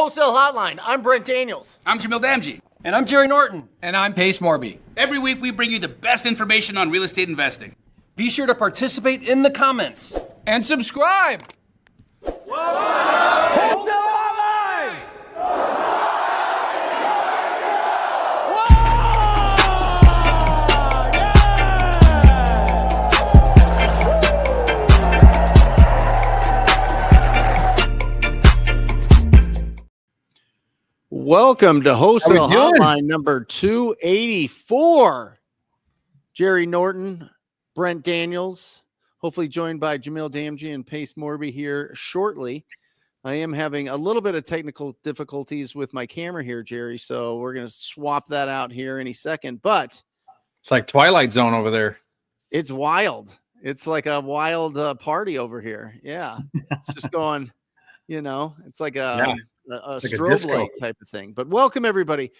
Wholesale Hotline. I'm Brent Daniels. I'm Jamil Damji. And I'm Jerry Norton. And I'm Pace Morby. Every week we bring you the best information on real estate investing. Be sure to participate in the comments. And subscribe. Wholesale Hotline! Welcome to Wholesale Hotline number 284. Jerry Norton, Brent Daniels, hopefully joined by Jamil Damji and Pace Morby here shortly. I am having a little bit of technical difficulties with my camera here, Jerry, so we're going to swap that out here any second. But it's like Twilight Zone over there. It's wild. It's like a wild party over here. Yeah. It's just going, it's like a strobe light type of thing. But welcome everybody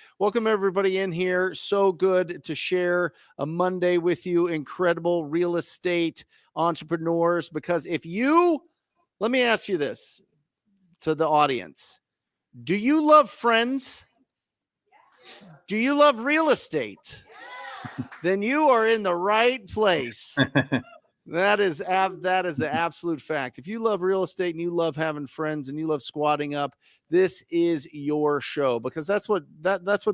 in here. So good to share a Monday with you, incredible real estate entrepreneurs. Because let me ask you this to the audience: do you love friends? Do you love real estate? Then you are in the right place. That is the absolute fact. If you love real estate and you love having friends and you love squatting up, this is your show, because that's what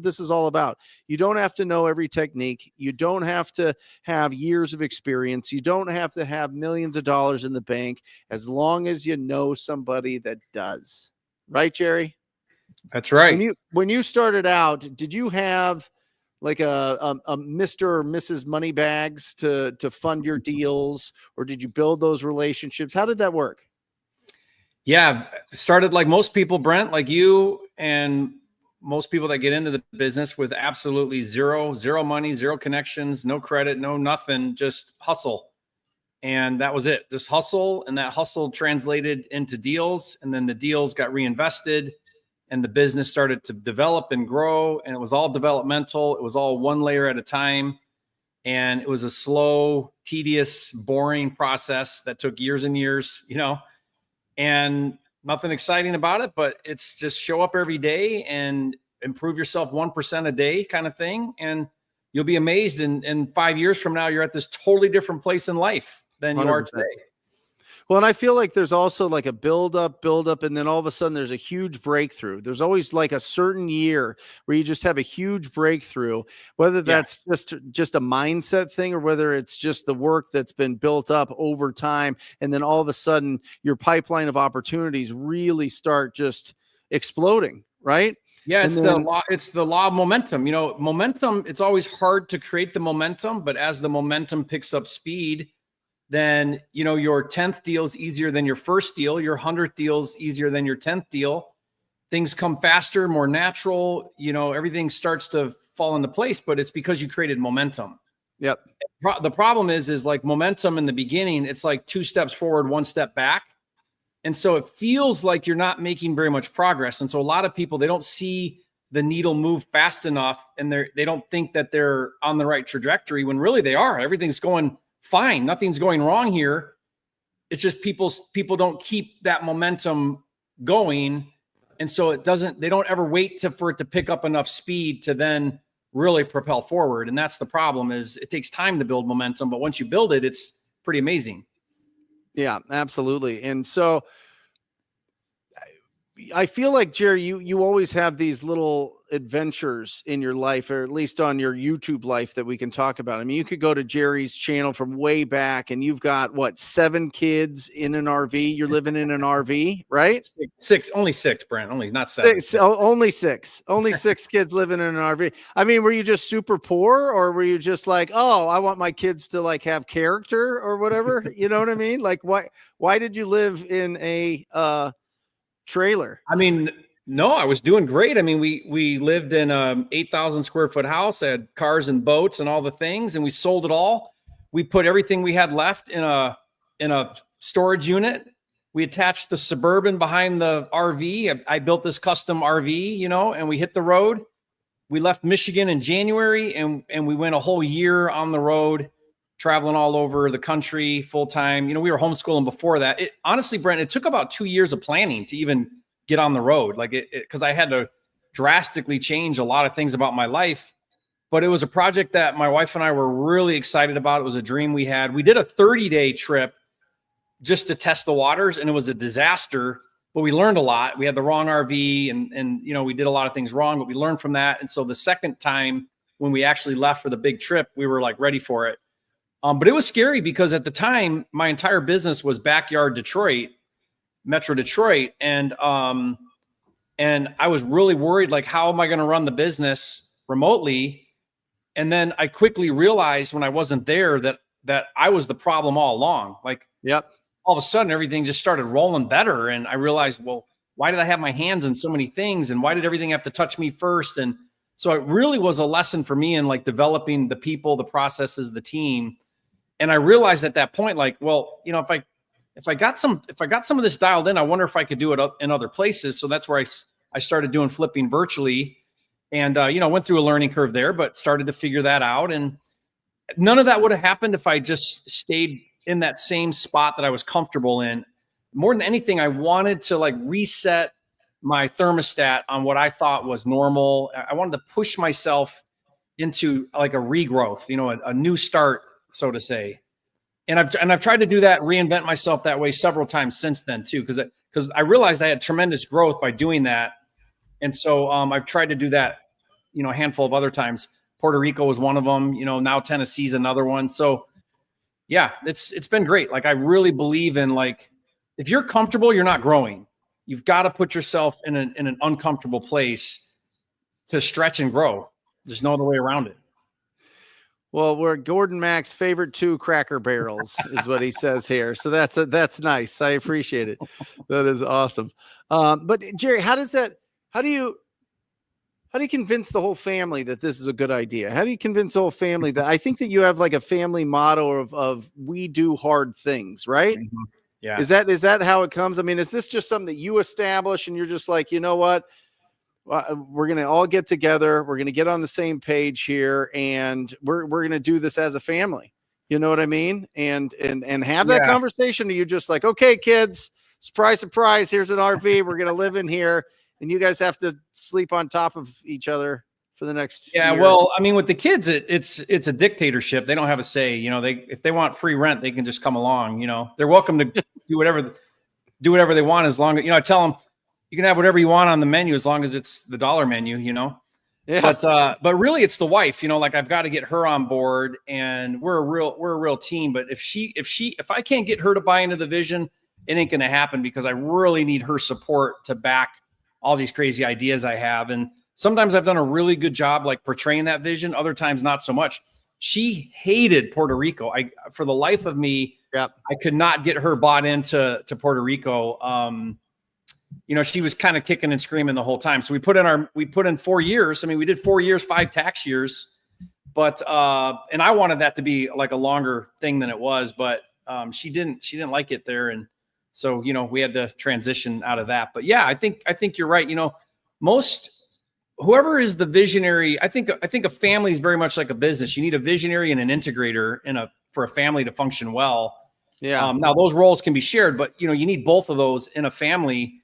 this is all about. You don't have to know every technique. You don't have to have years of experience. You don't have to have millions of dollars in the bank, as long as you know somebody that does. Right, Jerry? That's right. When you started out, did you have like a Mr. or Mrs. Moneybags to fund your deals, or did you build those relationships? How did that work? Yeah, started like most people, Brent, like you and most people that get into the business with absolutely zero money, zero connections, no credit, no nothing, just hustle. And that was it, just hustle. And that hustle translated into deals. And then the deals got reinvested. And the business started to develop and grow, and it was all developmental. It was all one layer at a time. And it was a slow, tedious, boring process that took years and years, and nothing exciting about it, but it's just show up every day and improve yourself 1% a day kind of thing. And you'll be amazed. In 5 years from now, you're at this totally different place in life than 100%. You are today. Well, and I feel like there's also like a build up, and then all of a sudden there's a huge breakthrough. There's always like a certain year where you just have a huge breakthrough, whether that's just a mindset thing or whether it's just the work that's been built up over time. And then all of a sudden your pipeline of opportunities really start just exploding, right? Yeah, it's the law of momentum. Momentum, it's always hard to create the momentum, but as the momentum picks up speed, then, your 10th deal is easier than your first deal. Your 100th deal is easier than your 10th deal. Things come faster, more natural. Everything starts to fall into place, but it's because you created momentum. Yep. The problem is like momentum in the beginning, it's like 2 steps forward, 1 step back. And so it feels like you're not making very much progress. And so a lot of people, they don't see the needle move fast enough, and they don't think that they're on the right trajectory when really they are. Everything's going fine. Nothing's going wrong here. It's just people don't keep that momentum going. And so they don't ever wait for it to pick up enough speed to then really propel forward. And that's the problem, is it takes time to build momentum, but once you build it, it's pretty amazing. Yeah, absolutely. And so I feel like, Jerry, you always have these little adventures in your life, or at least on your YouTube life, that we can talk about. I mean, you could go to Jerry's channel from way back, and you've got 7 kids in an RV. You're living in an RV, right? Only 6, Brent. Only not 7. Only 6. Only 6 kids living in an RV. I mean, were you just super poor, or were you just like, oh, I want my kids to like have character or whatever? You know what I mean? Like, why did you live in a trailer? I mean, no, I was doing great. I mean, we lived in a 8,000 square foot house, had cars and boats and all the things, and we sold it all. We put everything we had left in a storage unit. We attached the Suburban behind the RV. I built this custom RV, and we hit the road. We left Michigan in January, and we went a whole year on the road, traveling all over the country full time. We were homeschooling before that. Honestly, Brent, it took about 2 years of planning to even get on the road. Like because I had to drastically change a lot of things about my life. But it was a project that my wife and I were really excited about. It was a dream we had. We did a 30-day trip just to test the waters, and it was a disaster, but we learned a lot. We had the wrong RV and we did a lot of things wrong, but we learned from that. And so the second time when we actually left for the big trip, we were like ready for it. But it was scary because at the time my entire business was backyard Detroit, Metro Detroit. And I was really worried, like, how am I going to run the business remotely? And then I quickly realized when I wasn't there that I was the problem all along. Like, yep. All of a sudden everything just started rolling better. And I realized, well, why did I have my hands in so many things? And why did everything have to touch me first? And so it really was a lesson for me in like developing the people, the processes, the team. And I realized at that point, like, well, if I got some of this dialed in, I wonder if I could do it in other places. So that's where I started doing flipping virtually, and went through a learning curve there, but started to figure that out. And none of that would have happened if I just stayed in that same spot that I was comfortable in. More than anything, I wanted to like reset my thermostat on what I thought was normal. I wanted to push myself into like a regrowth, a new start, so to say. And I've tried to do that, reinvent myself that way several times since then too, because I realized I had tremendous growth by doing that. And so I've tried to do that, a handful of other times. Puerto Rico was one of them, now Tennessee's another one. So yeah, it's been great. Like, I really believe in, like, if you're comfortable, you're not growing. You've got to put yourself in an uncomfortable place to stretch and grow. There's no other way around it. Well, we're Gordon Mack's favorite 2 Cracker Barrels is what he says here. So that's nice. I appreciate it. That is awesome. But Jerry, how do you convince the whole family that this is a good idea? How do you convince the whole family that? I think that you have like a family motto of we do hard things, right? Mm-hmm. Yeah. Is that how it comes? I mean, is this just something that you establish and you're just like, you know what? We're going to all get together. We're going to get on the same page here, and we're going to do this as a family. You know what I mean? And have that conversation. Or you just like, okay, kids, surprise, surprise. Here's an RV. We're going to live in here, and you guys have to sleep on top of each other for the next year. Well, I mean, with the kids, it's a dictatorship. They don't have a say. If they want free rent, they can just come along. They're welcome to do whatever they want, as long as, I tell them, you can have whatever you want on the menu as long as it's the dollar menu, Yeah. But really it's the wife, like, I've got to get her on board, and we're a real team. But if I can't get her to buy into the vision, it ain't going to happen, because I really need her support to back all these crazy ideas I have. And sometimes I've done a really good job, like, portraying that vision. Other times, not so much. She hated Puerto Rico. For the life of me, I could not get her bought into Puerto Rico. She was kind of kicking and screaming the whole time. So we put in 4 years. I mean, we did 4 years, 5 tax years, but, and I wanted that to be like a longer thing than it was, but, she didn't like it there. And so, we had to transition out of that. But yeah, I think you're right. Whoever is the visionary, I think a family is very much like a business. You need a visionary and an integrator for a family to function well. Yeah. Now those roles can be shared, but you need both of those in a family.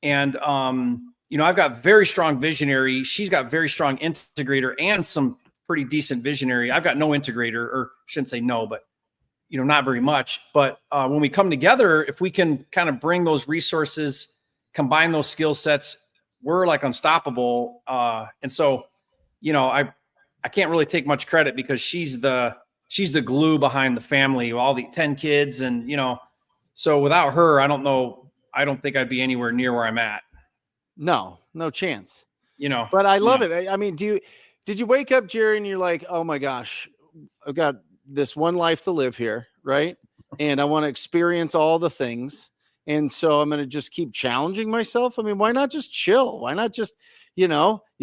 And, I've got very strong visionary. She's got very strong integrator and some pretty decent visionary. I've got no integrator, or shouldn't say no, but, not very much. But when we come together, if we can kind of bring those resources, combine those skill sets, we're like unstoppable. And so, I can't really take much credit, because she's the glue behind the family, all the 10 kids. And, so without her, I don't think I'd be anywhere near where I'm at. No chance. But I love it. I mean, did you wake up, Jerry, and you're like, oh my gosh, I've got this one life to live here, right? And I want to experience all the things. And so I'm going to just keep challenging myself. I mean, why not just chill? Why not just, you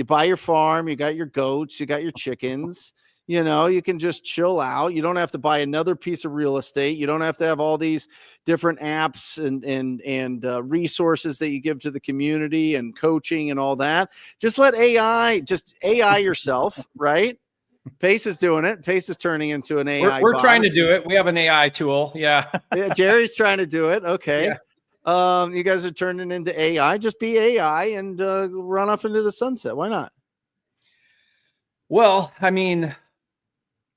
buy your farm, you got your goats, you got your chickens, you can just chill out. You don't have to buy another piece of real estate. You don't have to have all these different apps and resources that you give to the community and coaching and all that. Just let AI yourself, right? Pace is doing it. Pace is turning into an AI. We're trying to do it. We have an AI tool. Yeah. Yeah, Jerry's trying to do it. Okay. You guys are turning into AI. Just be AI and run off into the sunset. Why not? Well, I mean,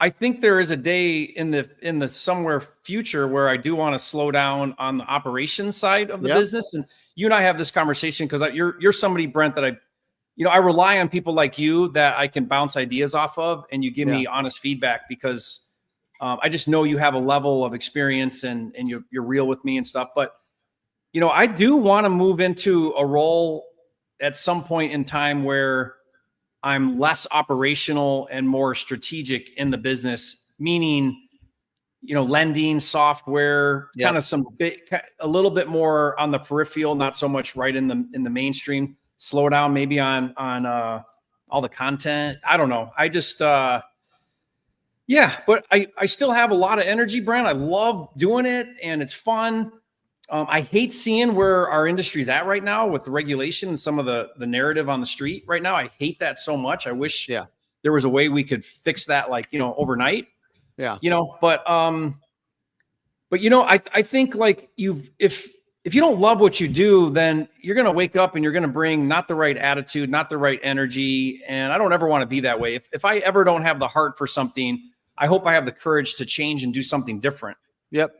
I think there is a day in the somewhere future where I do want to slow down on the operations side of the business. And you and I have this conversation because you're somebody, Brent, that I rely on people like you that I can bounce ideas off of, and you give me honest feedback because I just know you have a level of experience and you're real with me and stuff. But I do want to move into a role at some point in time where I'm less operational and more strategic in the business, meaning, lending, software, kind of a little bit more on the peripheral, not so much right in the mainstream. Slow down maybe on all the content. I don't know. I just, but I still have a lot of energy, Brent. I love doing it and it's fun. I hate seeing where our industry's at right now with the regulation and some of the narrative on the street right now. I hate that so much. I wish there was a way we could fix that, like, overnight. Yeah. But I think like if you don't love what you do, then you're going to wake up and you're going to bring not the right attitude, not the right energy. And I don't ever want to be that way. If I ever don't have the heart for something, I hope I have the courage to change and do something different. Yep.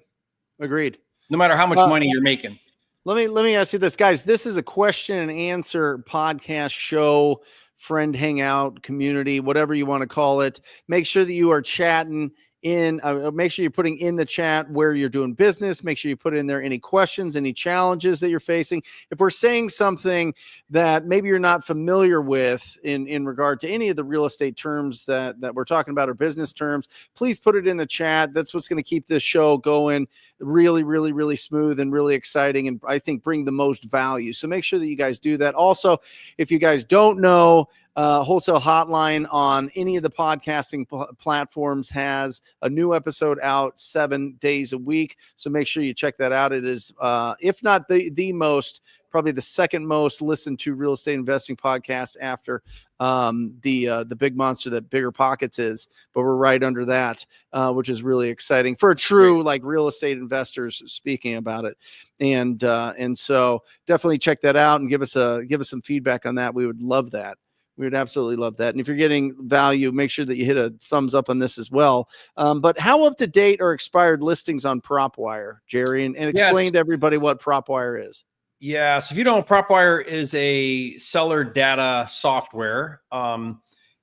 Agreed. No matter how much money you're making. Let me ask you this, guys. This is a question and answer podcast show, friend hangout, community, whatever you want to call it. Make sure that you are chatting in. Make sure you're putting in the chat where you're doing business. Make sure you put in there any questions, any challenges that you're facing. If we're saying something that maybe you're not familiar with in regard to any of the real estate terms that we're talking about, or business terms, please put it in the chat. That's what's going to keep this show going really, really, really smooth and really exciting, and I think bring the most value. So make sure that you guys do that. Also, if you guys don't know, Wholesale Hotline on any of the podcasting platforms has a new episode out 7 days a week. So make sure you check that out. It is, if not the most, probably the second most listened to real estate investing podcast after the big monster that Bigger Pockets is, but we're right under that, which is really exciting for a true like real estate investors speaking about it. And so definitely check that out and give us some feedback on that. We would love that. We would absolutely love that. And if you're getting value, make sure that you hit a thumbs up on this as well. But how up to date are expired listings on PropWire, Jerry? And explain to everybody what PropWire is. Yeah. So if you don't know, PropWire is a seller data software.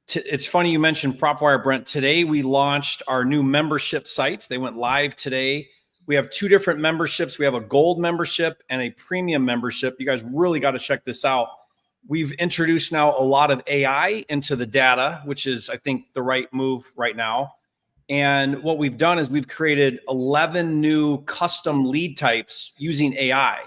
It's funny you mentioned PropWire, Brent. Today we launched our new membership sites. They went live today. We have 2 different memberships. We have a gold membership and a premium membership. You guys really got to check this out. We've introduced now a lot of AI into the data, which is, I think, the right move right now. And what we've done is we've created 11 new custom lead types using AI.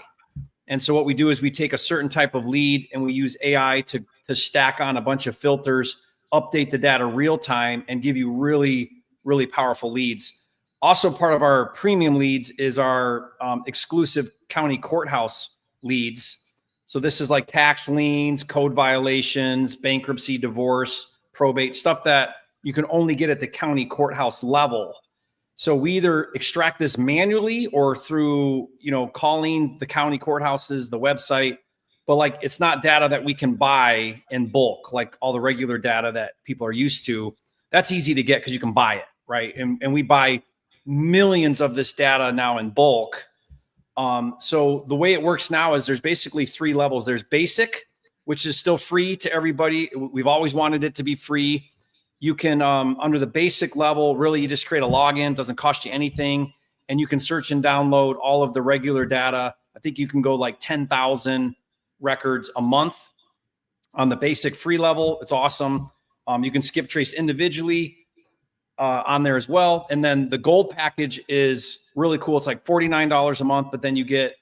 And so what we do is we take a certain type of lead and we use AI to stack on a bunch of filters, update the data real time, and give you really, really powerful leads. Also, part of our premium leads is our exclusive county courthouse leads. So this is like tax liens, code violations, bankruptcy, divorce, probate, stuff that you can only get at the county courthouse level. So we either extract this manually or through, calling the county courthouses, the website, but like it's not data that we can buy in bulk, like all the regular data that people are used to. That's easy to get because you can buy it, right? And we buy millions of this data now in bulk. So the way it works now is there's basically 3 levels. There's basic, which is still free to everybody. We've always wanted it to be free. You can, under the basic level, really, you just create a login, doesn't cost you anything. And you can search and download all of the regular data. I think you can go like 10,000 records a month on the basic free level. It's awesome. You can skip trace individually on there as well. And then the gold package is really cool. It's like $49 a month, but then you get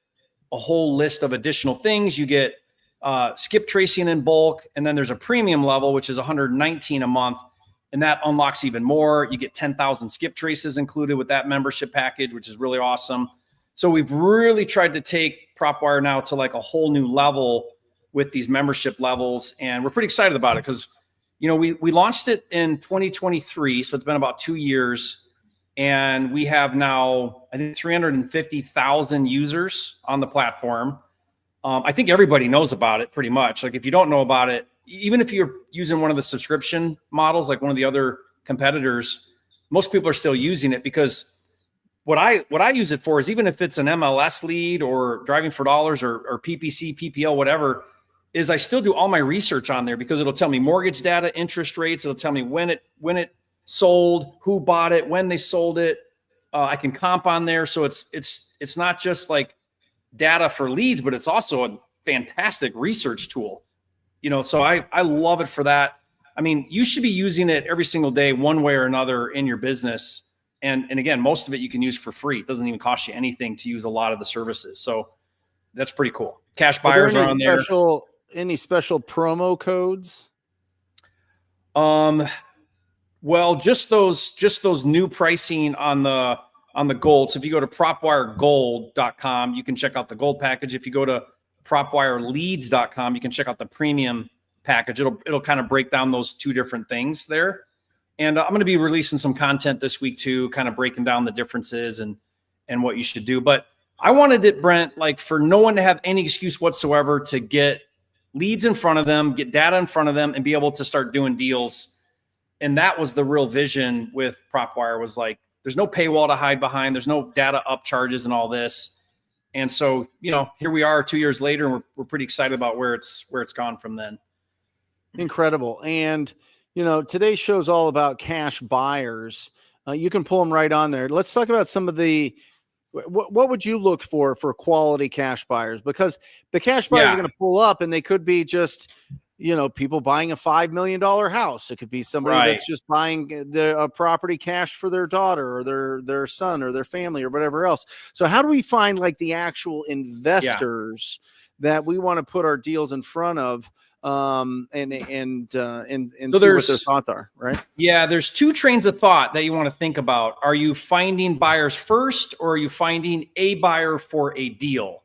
a whole list of additional things. You get skip tracing in bulk. And then there's a premium level, which is $119 a month. And that unlocks even more. You get 10,000 skip traces included with that membership package, which is really awesome. So we've really tried to take PropWire now to like a whole new level with these membership levels. And we're pretty excited about it because we launched it in 2023, so it's been about 2 years, And we have now, I think, 350,000 users on the platform. I think everybody knows about it pretty much. Like if you don't know about it, even if you're using one of the subscription models, like one of the other competitors, most people are still using it, because what I use it for is, even if it's an MLS lead or driving for dollars or PPC, PPL, whatever, is I still do all my research on there, because it'll tell me mortgage data, interest rates. It'll tell me when it sold, who bought it, when they sold it. I can comp on there. So it's not just like data for leads, but it's also a fantastic research tool. So I love it for that. I mean, you should be using it every single day, one way or another, in your business. And again, most of it you can use for free. It doesn't even cost you anything to use a lot of the services. So that's pretty cool. Cash buyers are on there. Any special promo codes? Well, just those new pricing on the gold. So if you go to propwiregold.com, you can check out the gold package. If you go to propwireleads.com, you can check out the premium package. It'll kind of break down those two different things there. And I'm going to be releasing some content this week too, kind of breaking down the differences and what you should do. But I wanted it, Brent, like for no one to have any excuse whatsoever to get leads in front of them, get data in front of them, and be able to start doing deals. And that was the real vision with PropWire, was like, there's no paywall to hide behind. There's no data up charges and all this. And so, here we are 2 years later, and we're pretty excited about where it's gone from then. Incredible. And, today's show is all about cash buyers. You can pull them right on there. Let's talk about some of what would you look for quality cash buyers? Because the cash buyers are going to pull up, and they could be just, people buying a $5 million house. It could be somebody that's just buying a property cash for their daughter or their son or their family or whatever else. So how do we find like the actual investors that we want to put our deals in front of? And see what their thoughts are, right? Yeah, there's two trains of thought that you want to think about. Are you finding buyers first, or are you finding a buyer for a deal?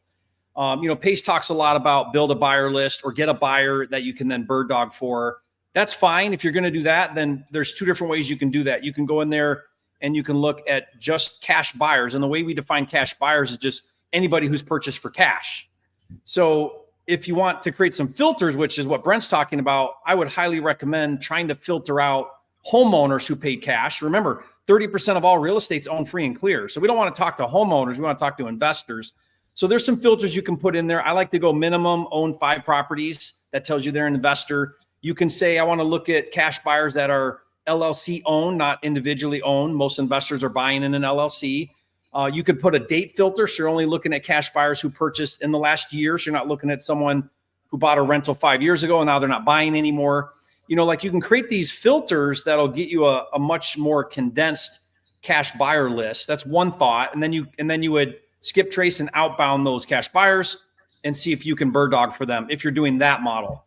Pace talks a lot about build a buyer list or get a buyer that you can then bird dog for. That's fine. If you're going to do that, then there's two different ways you can do that. You can go in there and you can look at just cash buyers. And the way we define cash buyers is just anybody who's purchased for cash. So if you want to create some filters, which is what Brent's talking about, I would highly recommend trying to filter out homeowners who paid cash. Remember, 30% of all real estate's owned free and clear. So we don't want to talk to homeowners. We want to talk to investors. So there's some filters you can put in there. I like to go minimum own 5 properties. That tells you they're an investor. You can say, I want to look at cash buyers that are LLC owned, not individually owned. Most investors are buying in an LLC. You could put a date filter. So you're only looking at cash buyers who purchased in the last year. So you're not looking at someone who bought a rental 5 years ago and now they're not buying anymore. Like you can create these filters that'll get you a much more condensed cash buyer list. That's one thought. And then you would skip trace and outbound those cash buyers and see if you can bird dog for them if you're doing that model.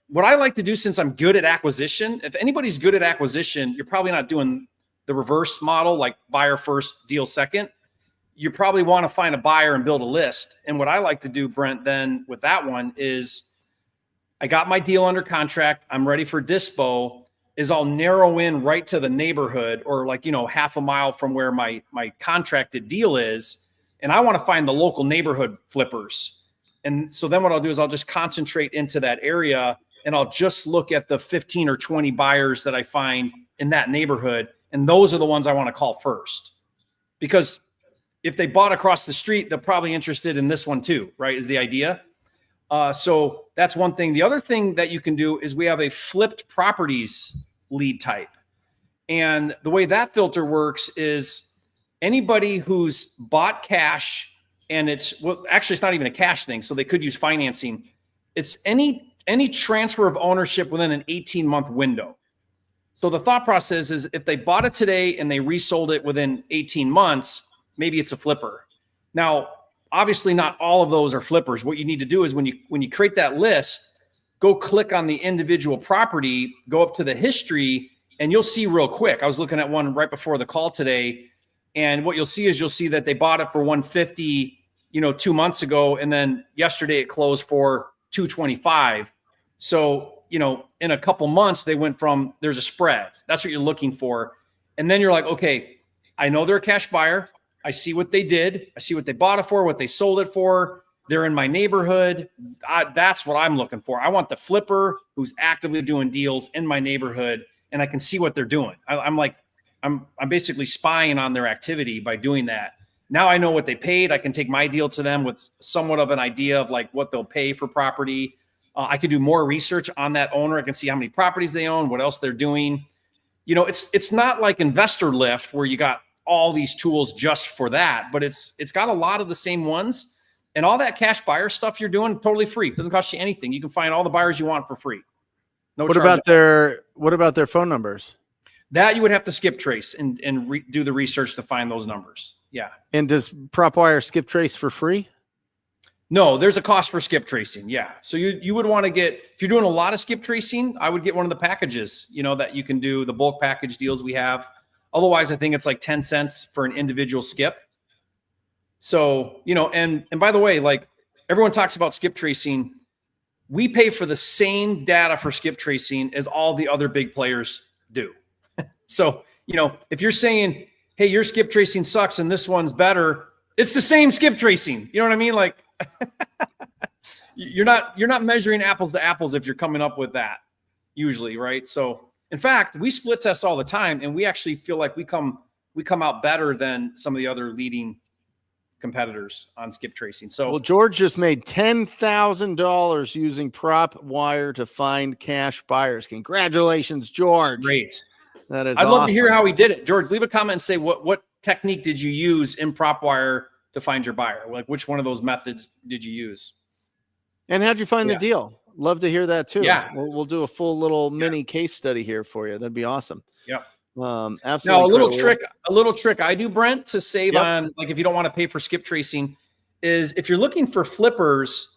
What I like to do, since I'm good at acquisition, if anybody's good at acquisition, you're probably not doing the reverse model, like buyer first, deal second. You probably want to find a buyer and build a list. And what I like to do, Brent, then with that one is I got my deal under contract. I'm ready for dispo. I'll narrow in right to the neighborhood, or like, half a mile from where my contracted deal is. And I want to find the local neighborhood flippers. And so then what I'll do is I'll just concentrate into that area, and I'll just look at the 15 or 20 buyers that I find in that neighborhood. And those are the ones I want to call first, because if they bought across the street, they're probably interested in this one too, right? Is the idea. So that's one thing. The other thing that you can do is we have a flipped properties lead type. And the way that filter works is anybody who's bought cash, and it's not even a cash thing. So they could use financing. It's any transfer of ownership within an 18-month window. So the thought process is if they bought it today and they resold it within 18 months, maybe it's a flipper. Now, obviously not all of those are flippers. What you need to do is when you create that list, go click on the individual property, go up to the history, and you'll see real quick. I was looking at one right before the call today, and what you'll see that they bought it for $150, 2 months ago, and then yesterday it closed for $225. So, in a couple months, they went from, there's a spread. That's what you're looking for. And then you're like, okay, I know they're a cash buyer. I see what they did. I see what they bought it for, what they sold it for. They're in my neighborhood. That's what I'm looking for. I want the flipper who's actively doing deals in my neighborhood, and I can see what they're doing. I'm basically spying on their activity by doing that. Now I know what they paid. I can take my deal to them with somewhat of an idea of like what they'll pay for property. I can do more research on that owner. I can see how many properties they own, what else they're doing. You know, it's not like Investor Lift where you got all these tools just for that, but it's got a lot of the same ones, and all that cash buyer stuff you're doing totally free. It doesn't cost you anything. You can find all the buyers you want for free. No. What about their phone numbers? That you would have to skip trace and do the research to find those numbers. Yeah. And does PropWire skip trace for free? No, there's a cost for skip tracing. Yeah. So you would want to get, if you're doing a lot of skip tracing, I would get one of the packages, you know, that you can do, the bulk package deals we have. Otherwise, I think it's like 10 cents for an individual skip. So, you know, and by the way, like everyone talks about skip tracing, we pay for the same data for skip tracing as all the other big players do. So, you know, if you're saying, hey, your skip tracing sucks and this one's better, it's the same skip tracing. You know what I mean? Like you're not measuring apples to apples if you're coming up with that usually, right? So in fact, we split test all the time, and we actually feel like we come out better than some of the other leading competitors on skip tracing. So, well, George just made $10,000 using PropWire to find cash buyers. Congratulations, George! Great. That is. I'd love awesome. to hear how he did it. George, leave a comment and say what technique did you use in PropWire to find your buyer? Like, which one of those methods did you use? And how'd you find the deal? Love to hear that too. Yeah. We'll do a full little mini case study here for you. That'd be awesome. Yeah. Absolutely. Now, a little trick I do, Brent, to save on, like, if you don't want to pay for skip tracing, is if you're looking for flippers,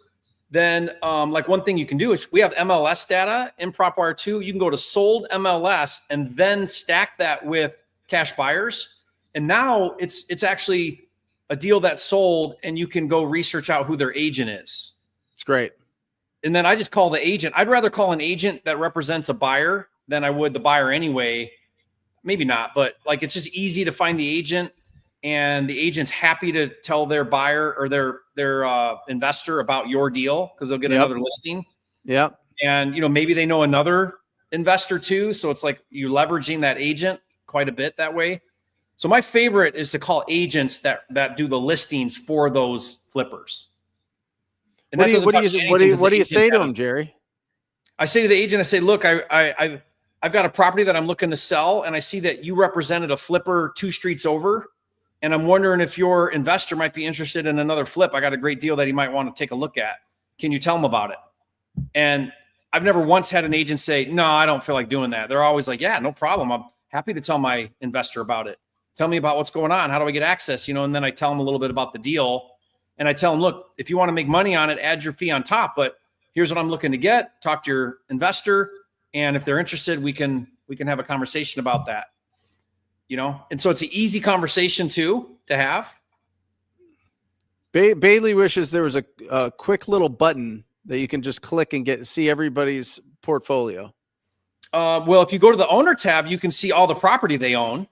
then like one thing you can do is we have MLS data in PropWire 2. You can go to sold MLS and then stack that with cash buyers. And now it's actually a deal that's sold, and you can go research out who their agent is. It's great. And then I just call the agent. I'd rather call an agent that represents a buyer than I would the buyer anyway. Maybe not, but like it's just easy to find the agent, and the agent's happy to tell their buyer or their investor about your deal because they'll get another listing. Yep. And, you know, maybe they know another investor too. So it's like you're leveraging that agent quite a bit that way. So my favorite is to call agents that do the listings for those flippers. And what do you say to them, Jerry? I say to the agent, I say, look, I've got a property that I'm looking to sell, and I see that you represented a flipper 2 streets over, and I'm wondering if your investor might be interested in another flip. I got a great deal that he might want to take a look at. Can you tell him about it? And I've never once had an agent say, no, I don't feel like doing that. They're always like, yeah, no problem. I'm happy to tell my investor about it. Tell me about what's going on. How do I get access? You know, and then I tell them a little bit about the deal, and I tell them, look, if you want to make money on it, add your fee on top, but here's what I'm looking to get. Talk to your investor. And if they're interested, we can have a conversation about that, you know? And so it's an easy conversation too, to have. Bailey wishes there was a quick little button that you can just click and see everybody's portfolio. Well, if you go to the owner tab, you can see all the property they own.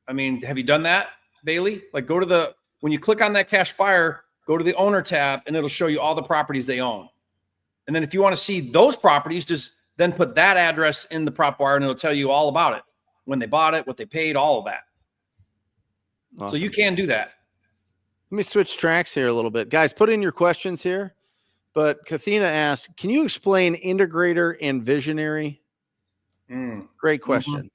I mean, have you done that, Bailey? Like when you click on that cash buyer, go to the owner tab and it'll show you all the properties they own. And then if you want to see those properties, just then put that address in the PropWire and it'll tell you all about it. When they bought it, what they paid, all of that. Awesome. So you can do that. Let me switch tracks here a little bit. Guys, put in your questions here. But Kathina asks, can you explain integrator and visionary? Great question.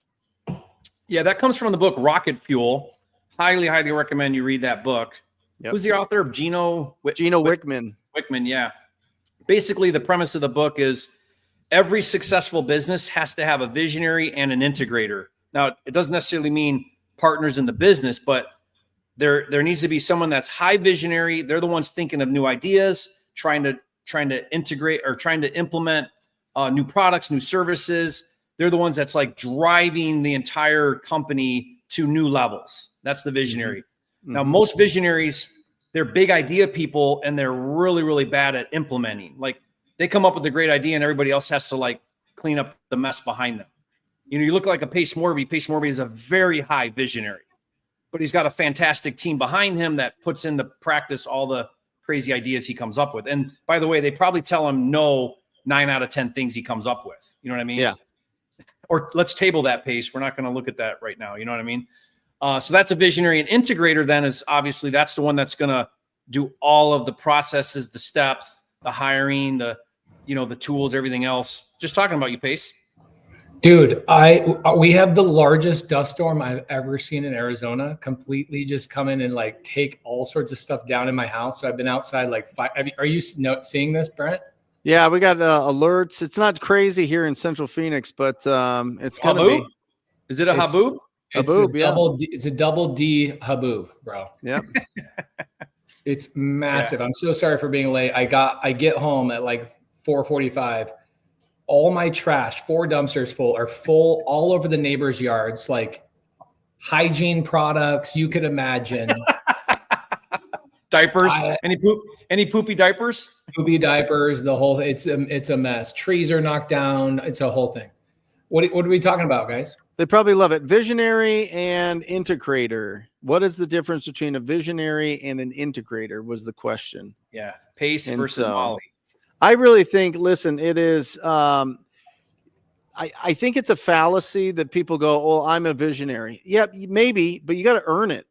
Mm-hmm. Yeah, that comes from the book Rocket Fuel. Highly, highly recommend you read that book. Yep. Who's the author of Gino Wickman? Wickman, yeah. Basically, the premise of the book is every successful business has to have a visionary and an integrator. Now, it doesn't necessarily mean partners in the business, but there needs to be someone that's high visionary. They're the ones thinking of new ideas, trying to integrate or trying to implement new products, new services. They're the ones that's like driving the entire company to new levels. That's the visionary. Mm-hmm. Now, most visionaries, they're big idea people, and they're really, really bad at implementing. Like they come up with a great idea and everybody else has to like clean up the mess behind them. You know, you look like a Pace Morby. Pace Morby is a very high visionary, but he's got a fantastic team behind him that puts into practice all the crazy ideas he comes up with. And by the way, they probably tell him no 9 out of 10 things he comes up with. You know what I mean? Yeah. Or let's table that, Pace. We're not going to look at that right now. You know what I mean? So that's a visionary. An integrator then is obviously that's the one that's going to do all of the processes, the steps, the hiring, the tools, everything else. Just talking about you, Pace. Dude, we have the largest dust storm I've ever seen in Arizona. Completely just come in and like take all sorts of stuff down in my house. So I've been outside like are you seeing this, Brent? Yeah, we got alerts. It's not crazy here in Central Phoenix, but it's gonna be. Is it a haboob? Haboob, it's a double D haboob, bro. Yep. It's massive. Yeah. I'm so sorry for being late. I get home at like 4:45. All my trash, 4 dumpsters are full all over the neighbors' yards, like hygiene products you could imagine. Diapers? Any poopy diapers? Poopy diapers, the whole it's a mess. Trees are knocked down. It's a whole thing. What are we talking about, guys? They probably love it. Visionary and integrator. What is the difference between a visionary and an integrator was the question. Yeah. Pace versus Molly. I really think, listen, it is, I think it's a fallacy that people go, oh, I'm a visionary. Yeah, maybe, but you got to earn it.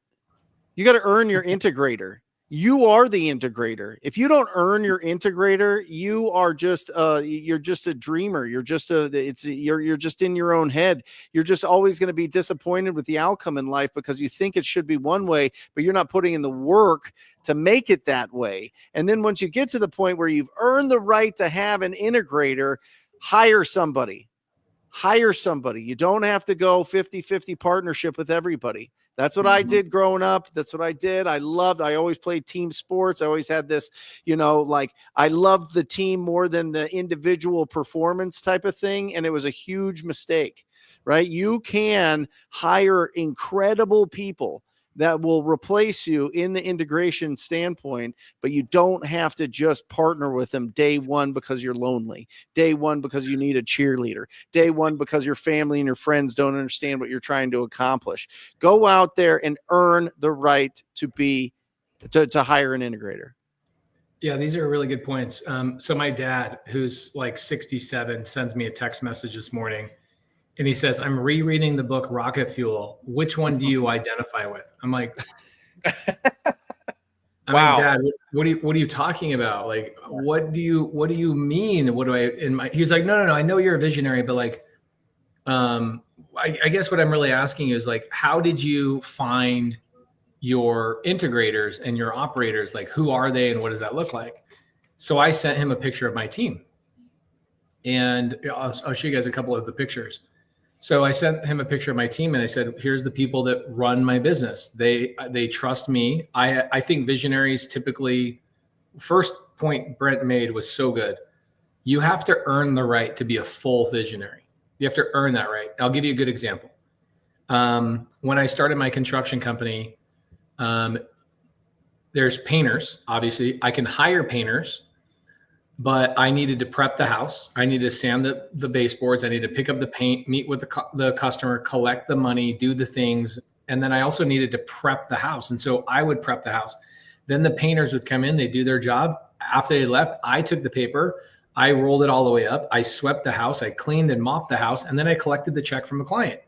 You got to earn your integrator. You are the integrator. If you don't earn your integrator, you are just you're just a dreamer. You're just you're just in your own head. You're just always going to be disappointed with the outcome in life because you think it should be one way, but you're not putting in the work to make it that way. And then once you get to the point where you've earned the right to have an integrator, hire somebody. You don't have to go 50-50 partnership with everybody. That's what I did growing up. That's what I did. I always played team sports. I always had this, like I loved the team more than the individual performance type of thing. And it was a huge mistake, right? You can hire incredible people that will replace you in the integration standpoint, but you don't have to just partner with them day one because you're lonely, day one because you need a cheerleader, day one because your family and your friends don't understand what you're trying to accomplish. Go out there and earn the right to hire an integrator. Yeah, these are really good points. So my dad, who's like 67, sends me a text message this morning. And he says, I'm rereading the book Rocket Fuel. Which one do you identify with? I'm like, wow. Dad, what are you talking about? Like, what do you mean? What do he's like, no. I know you're a visionary, but like, I guess what I'm really asking you is like, how did you find your integrators and your operators? Like, who are they and what does that look like? So I sent him a picture of my team, and I'll show you guys a couple of the pictures. So I sent him a picture of my team and I said, here's the people that run my business. They trust me. I think visionaries typically, first point Brent made was so good. You have to earn the right to be a full visionary. You have to earn that right. I'll give you a good example. When I started my construction company, there's painters, obviously. I can hire painters, but I needed to prep the house. I needed to sand the baseboards. I needed to pick up the paint, meet with the customer, collect the money, do the things. And then I also needed to prep the house. And so I would prep the house. Then the painters would come in, they do their job. After they left, I took the paper, I rolled it all the way up. I swept the house, I cleaned and mopped the house, and then I collected the check from the client.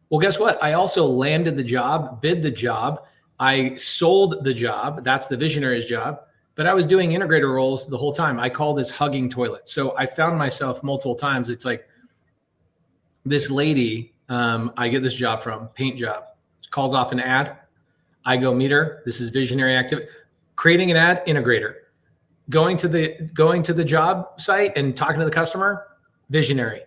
Well, guess what? I also landed the job, bid the job. I sold the job. That's the visionary's job. But I was doing integrator roles the whole time. I call this hugging toilet. So I found myself multiple times. It's like this lady, I get this job from, paint job. She calls off an ad. I go meet her. This is visionary activity. Creating an ad, integrator. Going to the job site and talking to the customer, visionary.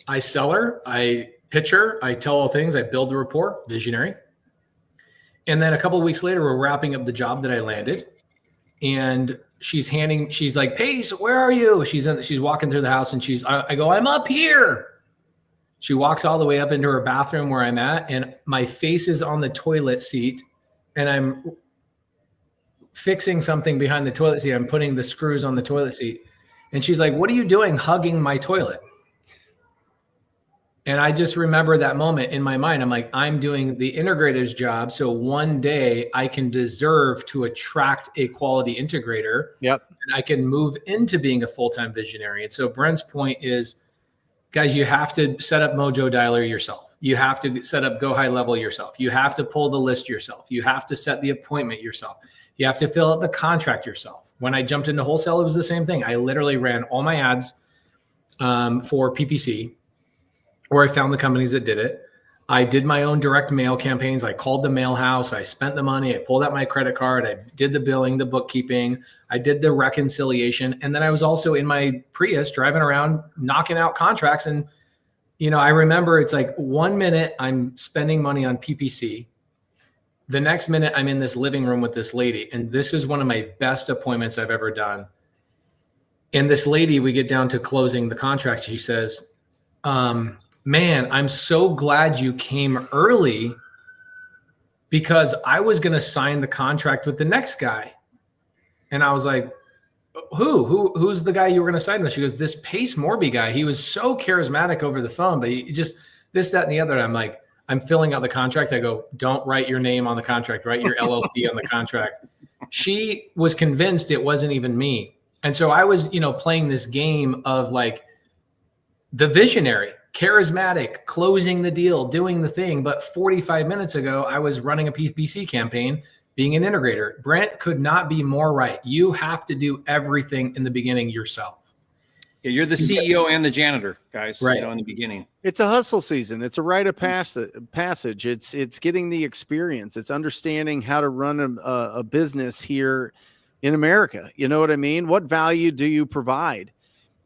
I sell her. I pitch her. I tell all things. I build the rapport, visionary. And then a couple of weeks later, we're wrapping up the job that I landed. And she's like, Pace, where are you? She's walking through the house and I go, I'm up here. She walks all the way up into her bathroom where I'm at. And my face is on the toilet seat and I'm fixing something behind the toilet seat. I'm putting the screws on the toilet seat. And she's like, what are you doing hugging my toilet? And I just remember that moment in my mind. I'm like, I'm doing the integrator's job. So one day I can deserve to attract a quality integrator. Yep. And I can move into being a full-time visionary. And so Brent's point is, guys, you have to set up Mojo Dialer yourself. You have to set up Go High Level yourself. You have to pull the list yourself. You have to set the appointment yourself. You have to fill out the contract yourself. When I jumped into wholesale, it was the same thing. I literally ran all my ads for PPC, or I found the companies that did it. I did my own direct mail campaigns. I called the mail house. I spent the money. I pulled out my credit card. I did the billing, the bookkeeping. I did the reconciliation. And then I was also in my Prius driving around, knocking out contracts. And, I remember it's like 1 minute I'm spending money on PPC. The next minute I'm in this living room with this lady. And this is one of my best appointments I've ever done. And this lady, we get down to closing the contract. She says, man, I'm so glad you came early because I was going to sign the contract with the next guy. And I was like, who's the guy you were going to sign with? She goes, this Pace Morby guy. He was so charismatic over the phone, but he just this, that, and the other. And I'm like, I'm filling out the contract. I go, don't write your name on the contract, write your LLC on the contract. She was convinced it wasn't even me. And so I was, playing this game of like the visionary, charismatic, closing the deal, doing the thing. But 45 minutes ago, I was running a PPC campaign, being an integrator. Brent could not be more right. You have to do everything in the beginning yourself. Yeah, you're the CEO and the janitor, guys, right. In the beginning. It's a hustle season. It's a rite of passage. It's getting the experience. It's understanding how to run a business here in America. You know what I mean? What value do you provide?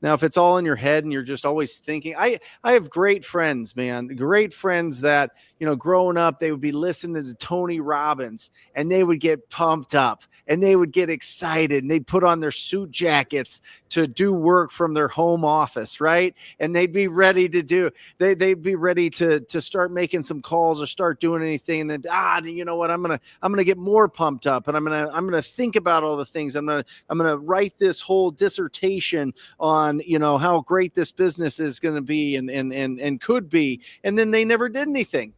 Now, if it's all in your head and you're just always thinking, I have great friends, man, great friends that, growing up, they would be listening to Tony Robbins and they would get pumped up and they would get excited and they'd put on their suit jackets to do work from their home office. Right. And they'd be ready to they'd be ready to start making some calls or start doing anything. And then, you know what, I'm going to get more pumped up and I'm going to think about all the things. I'm going to write this whole dissertation on, how great this business is going to be and could be. And then they never did anything.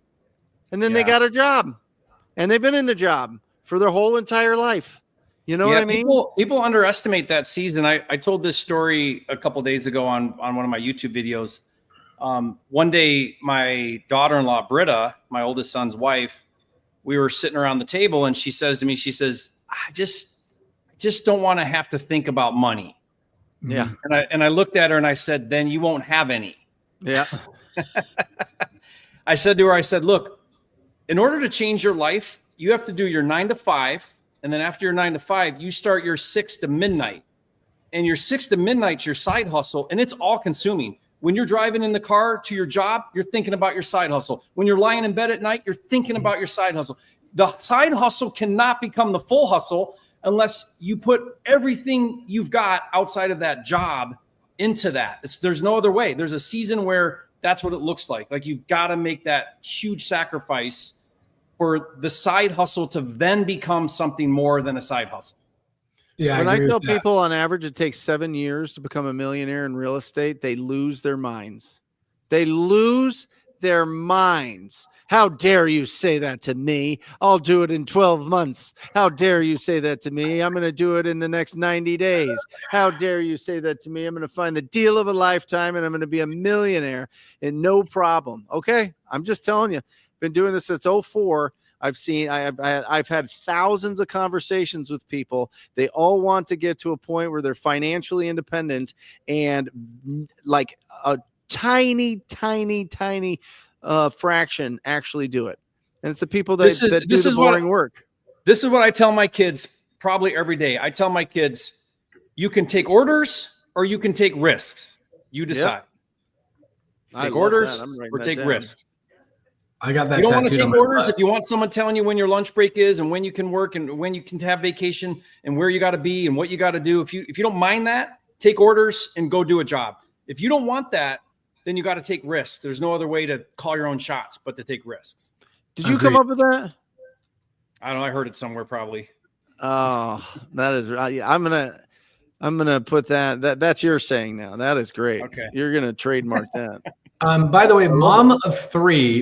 And then they got a job and they've been in the job for their whole entire life. You know what I mean? People underestimate that season. I told this story a couple of days ago on one of my YouTube videos. One day, my daughter-in-law, Britta, my oldest son's wife, we were sitting around the table and she says to me, I just don't want to have to think about money. Yeah. And I looked at her and I said, then you won't have any. Yeah. I said to her, look, in order to change your life, you have to do your 9 to 5. And then after your 9 to 5, you start your 6 to midnight. And your 6 to midnight's your side hustle. And it's all consuming. When you're driving in the car to your job, you're thinking about your side hustle. When you're lying in bed at night, you're thinking about your side hustle. The side hustle cannot become the full hustle unless you put everything you've got outside of that job into that. There's no other way. There's a season where that's what it looks like. Like you've got to make that huge sacrifice for the side hustle to then become something more than a side hustle. Yeah. When I tell people on average, it takes 7 years to become a millionaire in real estate, they lose their minds. They lose their minds. How dare you say that to me? I'll do it in 12 months. How dare you say that to me? I'm going to do it in the next 90 days. How dare you say that to me? I'm going to find the deal of a lifetime and I'm going to be a millionaire and no problem. Okay. I'm just telling you, been doing this since 2004. I've had thousands of conversations with people. They all want to get to a point where they're financially independent and like a tiny fraction actually do it. And it's the people that do the boring work. This is what I tell my kids probably every day. I tell my kids, you can take orders or you can take risks. You decide. Yep. Take orders or take risks. I got that. You don't want to take orders if you want someone telling you when your lunch break is and when you can work and when you can have vacation and where you got to be and what you got to do. If you don't mind that, take orders and go do a job. If you don't want that, then you got to take risks. There's no other way to call your own shots but to take risks. Did you come up with that? I don't know. I heard it somewhere probably. Oh, that is. I'm gonna put that. That's your saying now. That is great. Okay, you're gonna trademark that. By the way, mom of three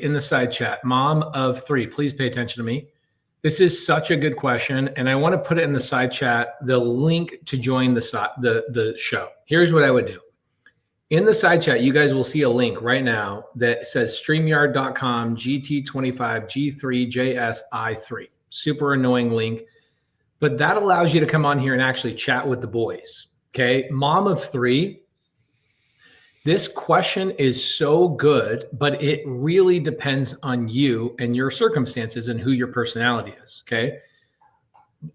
in the side chat, mom of three, please pay attention to me. This is such a good question, and I want to put it in the side chat, the link to join the show. Here's what I would do. In the side chat, you guys will see a link right now that says StreamYard.com GT25G3JSI3. Super annoying link, but that allows you to come on here and actually chat with the boys. Okay, mom of three. This question is so good, but it really depends on you and your circumstances and who your personality is. Okay,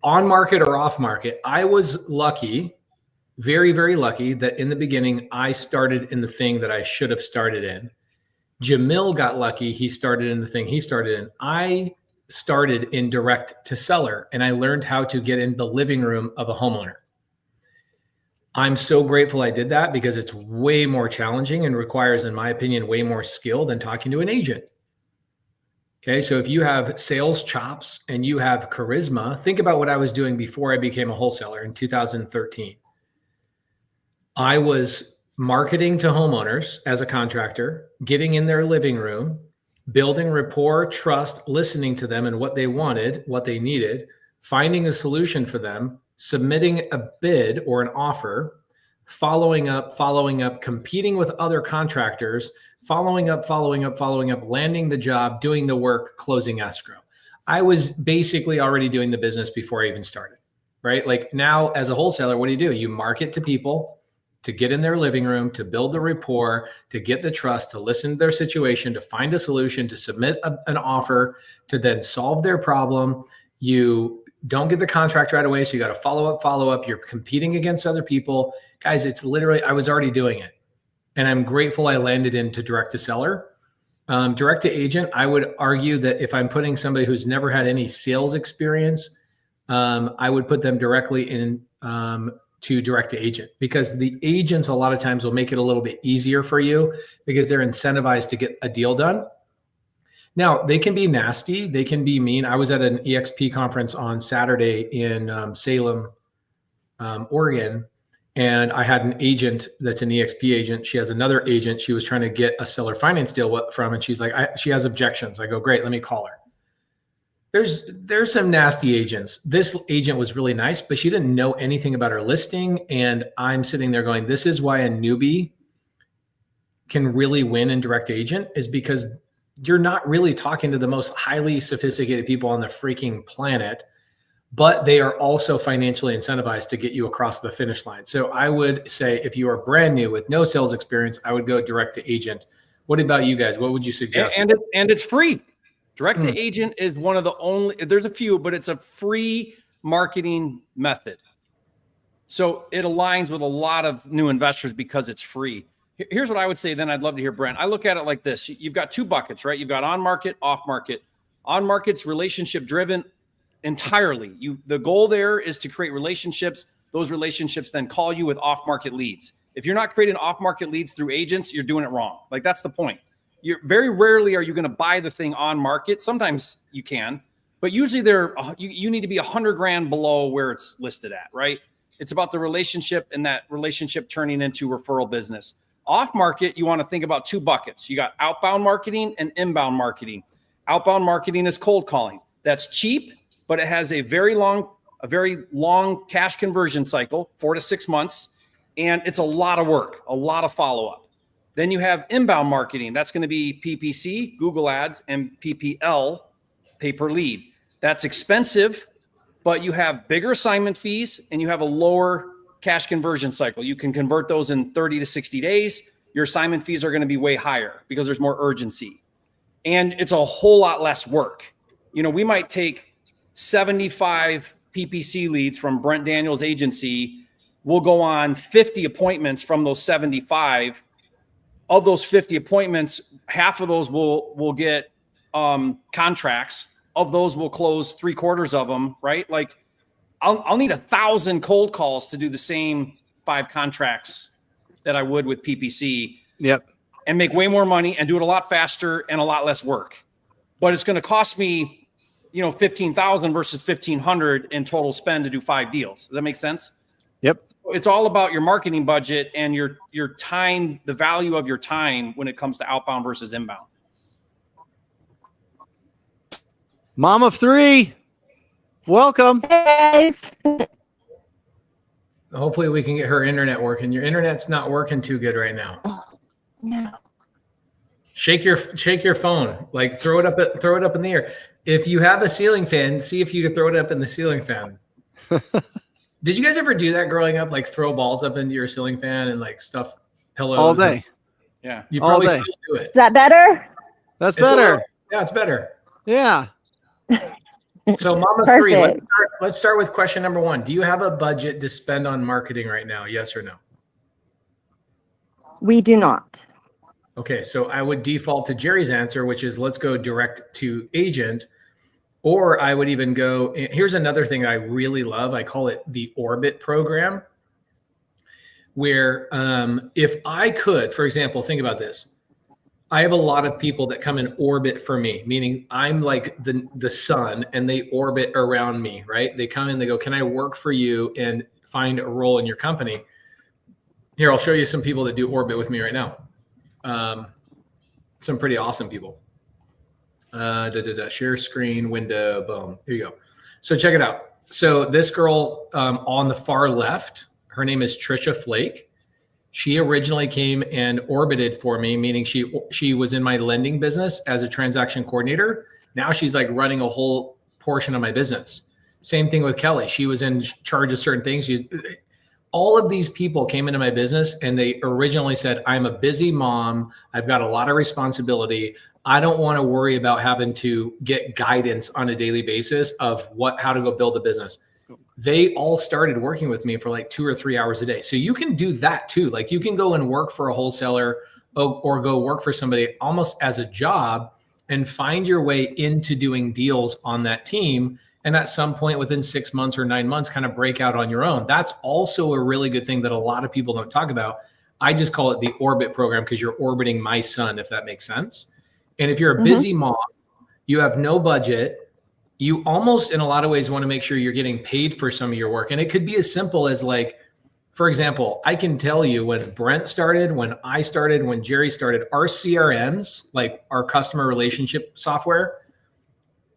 on market or off market. I was lucky. Very, very lucky that in the beginning, I started in the thing that I should have started in. Jamil got lucky. He started in the thing he started in. I started in direct to seller, and I learned how to get in the living room of a homeowner. I'm so grateful I did that because it's way more challenging and requires, in my opinion, way more skill than talking to an agent. Okay, so if you have sales chops and you have charisma, think about what I was doing before I became a wholesaler in 2013. I was marketing to homeowners as a contractor, getting in their living room, building rapport, trust, listening to them and what they wanted, what they needed, finding a solution for them, submitting a bid or an offer, following up, competing with other contractors, following up, landing the job, doing the work, closing escrow. I was basically already doing the business before I even started, right? Like now as a wholesaler, what do? You market to people to get in their living room, to build the rapport, to get the trust, to listen to their situation, to find a solution, to submit an offer, to then solve their problem. You don't get the contract right away, so you got to follow up. You're competing against other people. Guys, it's literally, I was already doing it. And I'm grateful I landed into direct to seller. Direct to agent, I would argue that if I'm putting somebody who's never had any sales experience, I would put them directly in to direct to agent, because the agents a lot of times will make it a little bit easier for you because they're incentivized to get a deal done. Now, they can be nasty. They can be mean. I was at an EXP conference on Saturday in Salem, Oregon, and I had an agent that's an EXP agent. She has another agent she was trying to get a seller finance deal from, and she's like, she has objections. I go, great, let me call her. There's some nasty agents. This agent was really nice, but she didn't know anything about her listing. And I'm sitting there going, this is why a newbie can really win in direct agent, is because you're not really talking to the most highly sophisticated people on the freaking planet, but they are also financially incentivized to get you across the finish line. So I would say if you are brand new with no sales experience, I would go direct to agent. What about you guys? What would you suggest? And it's free. Direct to agent is one of the only, there's a few, but it's a free marketing method. So it aligns with a lot of new investors because it's free. Here's what I would say then. I'd love to hear Brent. I look at it like this. You've got two buckets, right? You've got on market, off market. On market's relationship driven entirely. The goal there is to create relationships. Those relationships then call you with off market leads. If you're not creating off market leads through agents, you're doing it wrong. Like that's the point. You're very rarely are you going to buy the thing on market. Sometimes you can, but usually you need to be 100 grand below where it's listed at, right? It's about the relationship and that relationship turning into referral business. Off market, you want to think about two buckets. You got outbound marketing and inbound marketing. Outbound marketing is cold calling. That's cheap, but it has a very long cash conversion cycle, 4 to 6 months. And it's a lot of work, a lot of follow-up. Then you have inbound marketing. That's going to be PPC, Google Ads, and PPL, pay per lead. That's expensive, but you have bigger assignment fees and you have a lower cash conversion cycle. You can convert those in 30 to 60 days. Your assignment fees are going to be way higher because there's more urgency. And it's a whole lot less work. You know, we might take 75 PPC leads from Brent Daniels' agency. We'll go on 50 appointments from those 75. Of those 50 appointments, half of those will get contracts. Of those, we'll close 3/4 of them, right? Like I'll need 1,000 cold calls to do the same 5 contracts that I would with PPC. Yep. And make way more money and do it a lot faster and a lot less work. But it's going to cost me, $15,000 versus $1,500 in total spend to do 5 deals. Does that make sense? Yep. It's all about your marketing budget and your time, the value of your time when it comes to outbound versus inbound. Mom of 3, welcome. Hey. Hopefully we can get her internet working. Your internet's not working too good right now. No. Shake your phone. Like throw it up in the air. If you have a ceiling fan, see if you can throw it up in the ceiling fan. Did you guys ever do that growing up? Like throw balls up into your ceiling fan and like stuff pillows All day. Yeah. You All probably day. still do it. Is that better? That's better. Yeah, it's better. Yeah. So Mama 3, Perfect. let's start with question number 1. Do you have a budget to spend on marketing right now? Yes or no? We do not. Okay, so I would default to Jerry's answer, which is let's go direct to agent. Or I would even go, here's another thing I really love. I call it the Orbit program, where if I could, for example, think about this. I have a lot of people that come in orbit for me, meaning I'm like the sun and they orbit around me, right? They come in, they go, can I work for you and find a role in your company? Here, I'll show you some people that do orbit with me right now. Some pretty awesome people. Share screen, window, boom. Here you go. So check it out. So this girl on the far left, her name is Trisha Flake. She originally came and orbited for me, meaning she was in my lending business as a transaction coordinator. Now she's like running a whole portion of my business. Same thing with Kelly. She was in charge of certain things. All of these people came into my business and they originally said, I'm a busy mom. I've got a lot of responsibility. I don't want to worry about having to get guidance on a daily basis of how to go build a business. They all started working with me for like 2 or 3 hours a day. So you can do that too. Like you can go and work for a wholesaler or go work for somebody almost as a job and find your way into doing deals on that team. And at some point within 6 months or 9 months, kind of break out on your own. That's also a really good thing that a lot of people don't talk about. I just call it the Orbit program because you're orbiting my son, if that makes sense. And if you're a busy mom, you have no budget, you almost in a lot of ways want to make sure you're getting paid for some of your work. And it could be as simple as like, for example, I can tell you when Brent started, when I started, when Jerry started, our CRMs, like our customer relationship software,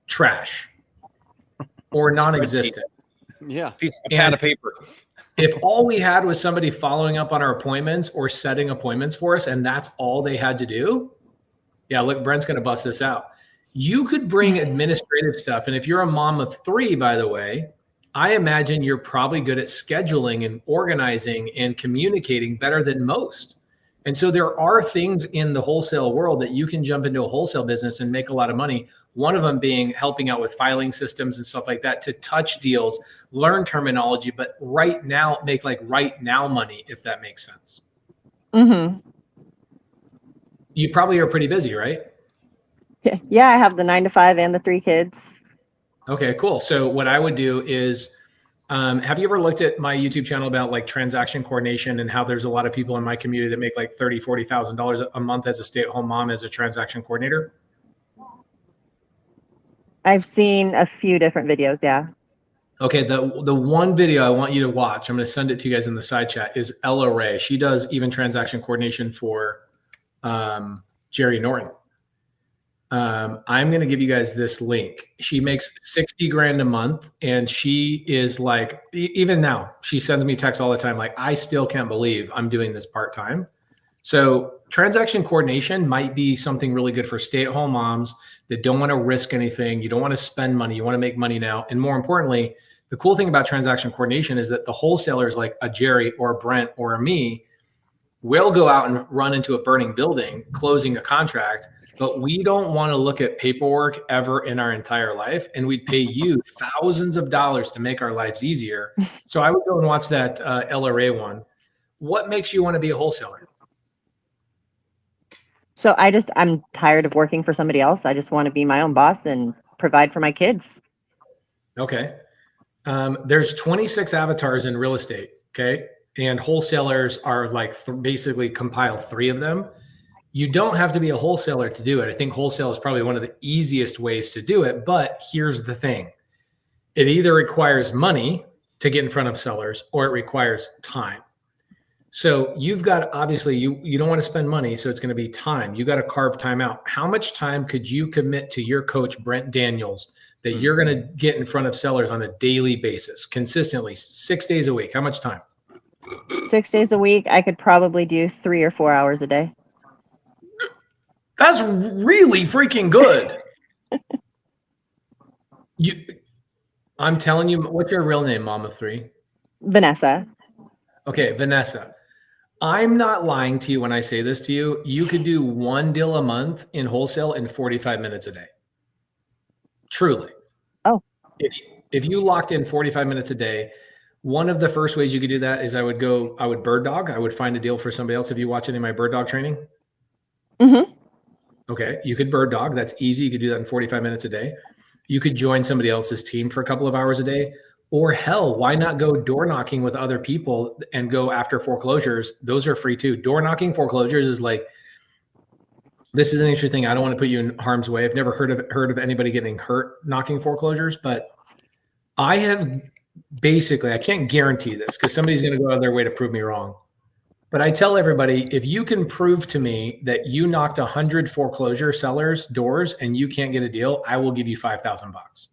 trash or non-existent. Yeah. Piece of pad of paper. If all we had was somebody following up on our appointments or setting appointments for us, and that's all they had to do. Yeah, look, Brent's going to bust this out. You could bring administrative stuff. And if you're a mom of 3, by the way, I imagine you're probably good at scheduling and organizing and communicating better than most. And so there are things in the wholesale world that you can jump into a wholesale business and make a lot of money. One of them being helping out with filing systems and stuff like that to touch deals, learn terminology, but right now make like right now money, if that makes sense. Mm-hmm. You probably are pretty busy, right? Yeah, I have the 9 to 5 and the 3 kids. Okay, cool. So what I would do is, have you ever looked at my YouTube channel about like transaction coordination and how there's a lot of people in my community that make like $30,000, $40,000 a month as a stay-at-home mom as a transaction coordinator? I've seen a few different videos. Yeah. Okay, the one video I want you to watch, I'm going to send it to you guys in the side chat, is Ella Ray. She does even transaction coordination for Jerry Norton. I'm going to give you guys this link. She makes 60 grand a month. And she is like, even now, she sends me texts all the time. Like, I still can't believe I'm doing this part-time. So transaction coordination might be something really good for stay-at-home moms that don't want to risk anything. You don't want to spend money. You want to make money now. And more importantly, the cool thing about transaction coordination is that the wholesalers like a Jerry or a Brent or a me will go out and run into a burning building, closing a contract. But we don't want to look at paperwork ever in our entire life. And we'd pay you thousands of dollars to make our lives easier. So I would go and watch that LRA one. What makes you want to be a wholesaler? So I'm tired of working for somebody else. I just want to be my own boss and provide for my kids. Okay. There's 26 avatars in real estate. Okay. And wholesalers are like basically compile 3 of them. You don't have to be a wholesaler to do it. I think wholesale is probably one of the easiest ways to do it. But here's the thing. It either requires money to get in front of sellers, or it requires time. So you've got, obviously you don't want to spend money. So it's going to be time. You got to carve time out. How much time could you commit to your coach, Brent Daniels, that you're going to get in front of sellers on a daily basis, consistently, 6 days a week? How much time? 6 days a week. I could probably do 3 or 4 hours a day. That's really freaking good. I'm telling you, what's your real name, Mom of Three? Vanessa. Okay, Vanessa. I'm not lying to you when I say this to you. You could do 1 deal a month in wholesale in 45 minutes a day. Truly. Oh. If you locked in 45 minutes a day, one of the first ways you could do that is I would bird dog. I would find a deal for somebody else. If you watch any of my bird dog training. Mm-hmm. Okay, you could bird dog. That's easy. You could do that in 45 minutes a day. You could join somebody else's team for a couple of hours a day. Or hell, why not go door knocking with other people and go after foreclosures? Those are free too. Door knocking foreclosures is like, this is an interesting thing. I don't want to put you in harm's way. I've never heard of anybody getting hurt knocking foreclosures, but I have basically, I can't guarantee this because somebody's going to go out of their way to prove me wrong. But I tell everybody, if you can prove to me that you knocked 100 foreclosure sellers' doors and you can't get a deal, I will give you $5,000.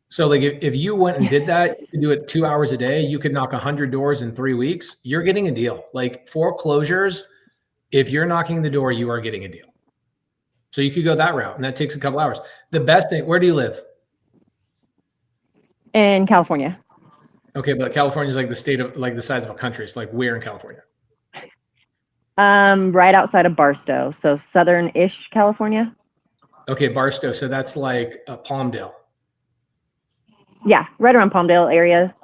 So like if you went and did that, you could do it 2 hours a day, you could knock 100 doors in 3 weeks, you're getting a deal. Like foreclosures, if you're knocking the door, you are getting a deal. So you could go that route and that takes a couple hours. The best thing, where do you live? In California. Okay, but California is like the state of, like the size of a country. It's like where in California? Right outside of Barstow. So southern-ish California. Okay, Barstow. So that's like Palmdale. Yeah, right around Palmdale area.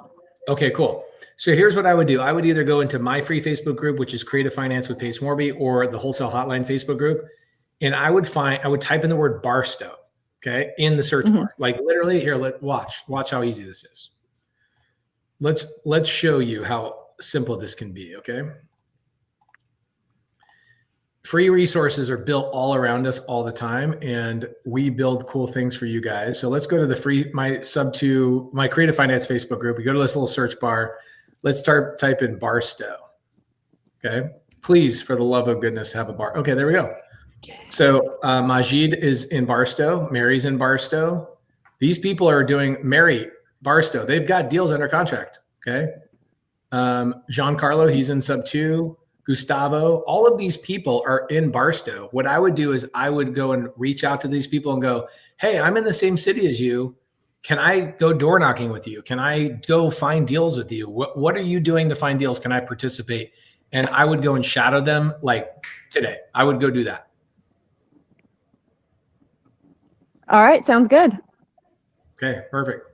Okay, cool. So here's what I would do. I would either go into my free Facebook group, which is Creative Finance with Pace Morby, or the Wholesale Hotline Facebook group. And I would type in the word Barstow, okay, in the search bar. Like literally here, watch how easy this is. Let's show you how simple this can be, okay? Free resources are built all around us all the time, and we build cool things for you guys. So let's go to my Creative Finance Facebook group. We go to this little search bar. Let's type in Barstow. Okay. Please, for the love of goodness, have a bar. Okay, there we go. So Majid is in Barstow. Mary's in Barstow. These people are doing Mary Barstow. They've got deals under contract. Okay. Giancarlo, he's in sub 2. Gustavo, all of these people are in Barstow. What I would do is I would go and reach out to these people and go, hey, I'm in the same city as you. Can I go door knocking with you? Can I go find deals with you? What are you doing to find deals? Can I participate? And I would go and shadow them like today. I would go do that. All right. Sounds good. Okay, perfect.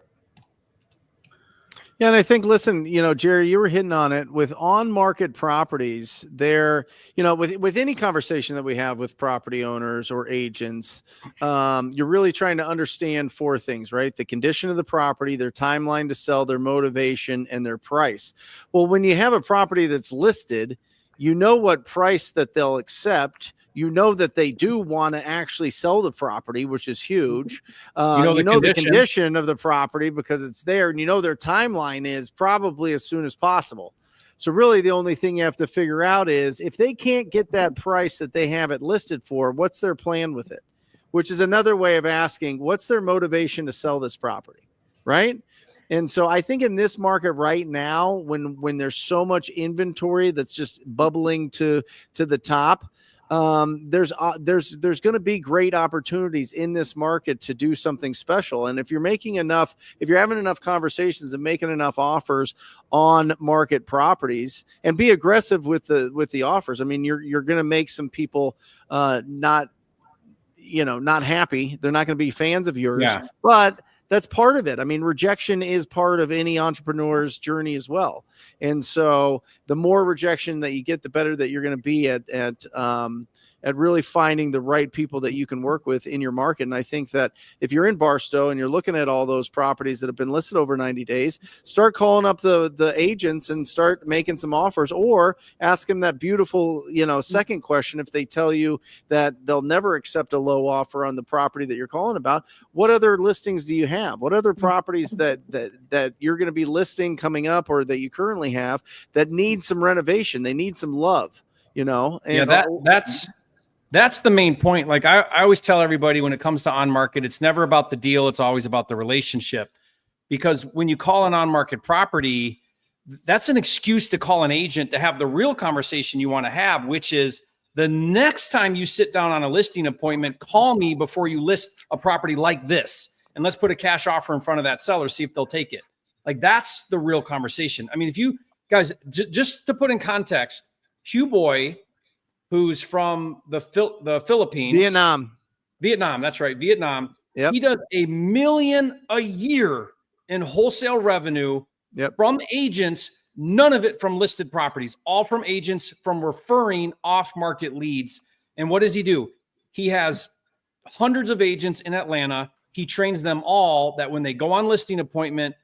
Yeah, and I think, listen, Jerry, you were hitting on it with on-market properties. There, with any conversation that we have with property owners or agents, you're really trying to understand 4 things, right? The condition of the property, their timeline to sell, their motivation, and their price. Well, when you have a property that's listed, you know what price that they'll accept. You know that they do want to actually sell the property, which is huge. You know the condition of the property because it's there, and you know their timeline is probably as soon as possible. So really the only thing you have to figure out is if they can't get that price that they have it listed for, what's their plan with it? Which is another way of asking, what's their motivation to sell this property, right? And so I think in this market right now, when there's so much inventory that's just bubbling to the top, there's going to be great opportunities in this market to do something special. And if you're having enough conversations and making enough offers on market properties, and be aggressive with the offers. I mean, you're going to make some people not happy. They're not going to be fans of yours, but that's part of it. I mean, rejection is part of any entrepreneur's journey as well. And so the more rejection that you get, the better that you're going to be at at really finding the right people that you can work with in your market. And I think that if you're in Barstow and you're looking at all those properties that have been listed over 90 days, start calling up the agents and start making some offers, or ask them that beautiful, second question. If they tell you that they'll never accept a low offer on the property that you're calling about, what other listings do you have? What other properties that you're going to be listing coming up, or that you currently have, that need some renovation? They need some love, and that's the main point. Like I always tell everybody, when it comes to on market, it's never about the deal. It's always about the relationship. Because when you call an on market property, that's an excuse to call an agent to have the real conversation you want to have, which is, the next time you sit down on a listing appointment, call me before you list a property like this. And let's put a cash offer in front of that seller, see if they'll take it. Like, that's the real conversation. I mean, if you guys, just to put in context, Hugh Boy, who's from the Philippines, Vietnam. That's right. Vietnam. Yep. He does $1 million a year in wholesale revenue from agents, none of it from listed properties, all from agents, from referring off-market leads. And what does he do? He has hundreds of agents in Atlanta. He trains them all that when they go on listing appointment,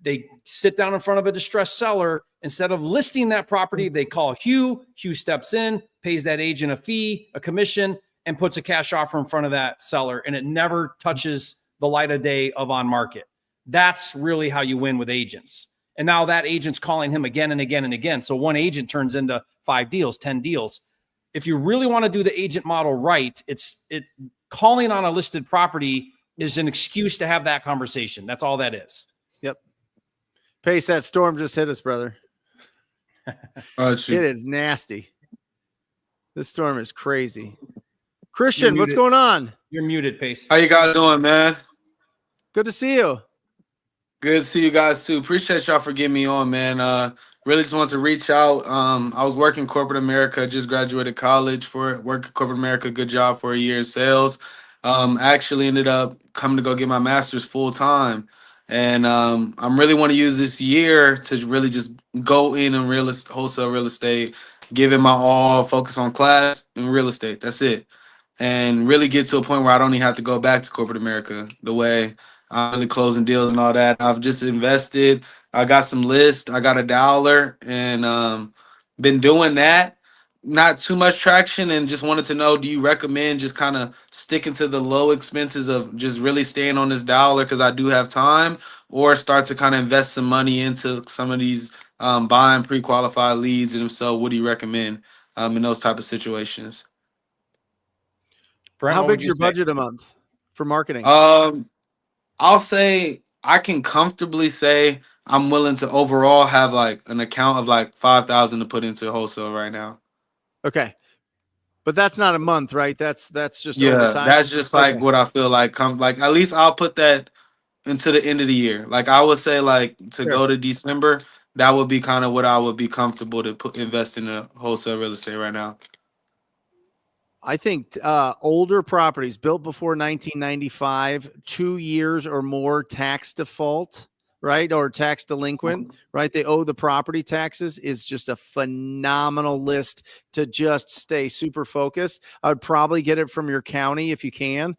they sit down in front of a distressed seller. Instead of listing that property, they call Hugh. Hugh steps in, pays that agent a fee, a commission, and puts a cash offer in front of that seller. And it never touches the light of day of on market. That's really how you win with agents. And now that agent's calling him again and again and again. So one agent turns into 5 deals, 10 deals. If you really want to do the agent model right, calling on a listed property is an excuse to have that conversation. That's all that is. Yep. Pace, that storm just hit us, brother. It is nasty. This storm is crazy. Christian, what's going on? You're muted, Pace. How you guys doing, man? Good to see you. Good to see you guys too. Appreciate y'all for getting me on, man. Really just wanted to reach out. I was working corporate America, just graduated college for working corporate America, good job for a year in sales. Actually ended up coming to go get my master's full time. And I'm really want to use this year to really just go in wholesale real estate, give it my all, focus on class and real estate. That's it. And really get to a point where I don't even have to go back to corporate America the way I'm really closing deals and all that. I've just invested. I got some lists. I got $1 and been doing that. Not too much traction, and just wanted to know, do you recommend just kind of sticking to the low expenses of just really staying on this $1 because I do have time, or start to kind of invest some money into some of these buying pre-qualified leads? And if so, what do you recommend in those type of situations? Brent, how big's your budget a month for marketing? I'll say I can comfortably say I'm willing to overall have like an account of like 5,000 to put into wholesale right now. Okay. But that's not a month, right? That's just over time. That's just like what I feel like. Like at least I'll put that into the end of the year. Like I would say, like to go to December, that would be kind of what I would be comfortable to invest in the wholesale real estate right now. I think older properties built before 1995, 2 years or more tax default, right? Or tax delinquent, right? They owe the property taxes, is just a phenomenal list to just stay super focused. I would probably get it from your county if you can.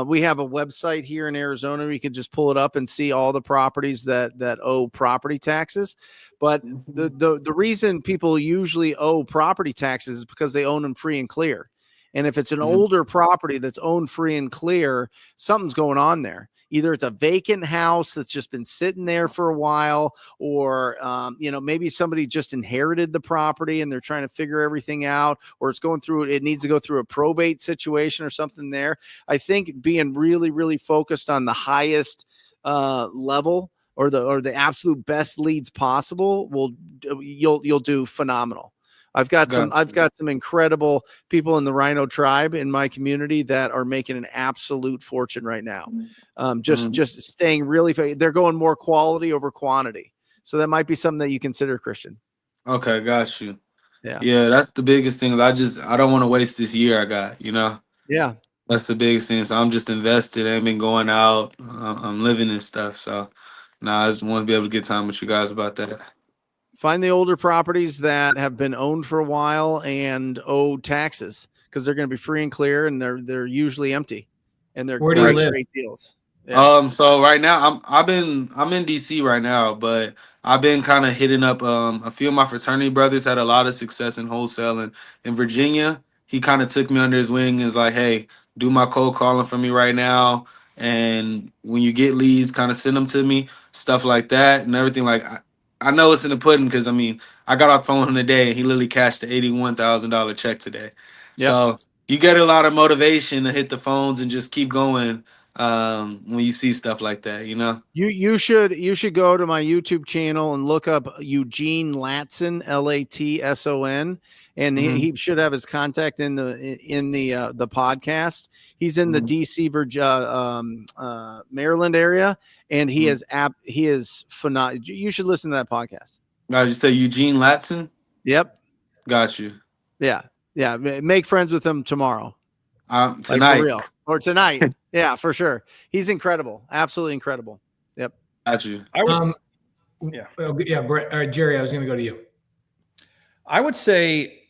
We have a website here in Arizona where you can just pull it up and see all the properties that owe property taxes. But the reason people usually owe property taxes is because they own them free and clear. And if it's an older property that's owned free and clear, something's going on there. Either it's a vacant house that's just been sitting there for a while, or, maybe somebody just inherited the property and they're trying to figure everything out, or it needs to go through a probate situation or something there. I think being really, really focused on the highest level or the absolute best leads possible you'll do phenomenal. I've got some incredible people in the Rhino tribe in my community that are making an absolute fortune right now. Just staying really, they're going more quality over quantity. So that might be something that you consider, Christian. Okay. Got you. Yeah. That's the biggest thing. I don't want to waste this year I got, Yeah. That's the biggest thing. So I'm just invested. I ain't been going out. I'm living and stuff. So I just want to be able to get time with you guys about that. Find the older properties that have been owned for a while and owe taxes, because they're going to be free and clear, and they're usually empty, and they're Where do you live? great deals. Yeah. So right now I'm in DC right now, but I've been kind of hitting up a few of my fraternity brothers had a lot of success in wholesale, and in Virginia, he kind of took me under his wing and is like, hey, do my cold calling for me right now, and when you get leads, kind of send them to me, stuff like that and everything. Like I know it's in the pudding because I mean I got off the phone with him today and he literally cashed the $81,000 check today. Yep. So you get a lot of motivation to hit the phones and just keep going when you see stuff like that, you know. You should go to my YouTube channel and look up Eugene Latson, Latson, and he should have his contact in the podcast. He's in the DC Maryland area, and he is phenomenal. You should listen to that podcast. Now you say Eugene Latson? Yep. Got you. Yeah. Make friends with him tomorrow. Tonight. Like for real. Or tonight. Yeah, for sure. He's incredible. Absolutely incredible. Yep. Got you. I would, Brett, Jerry, I was going to go to you. I would say,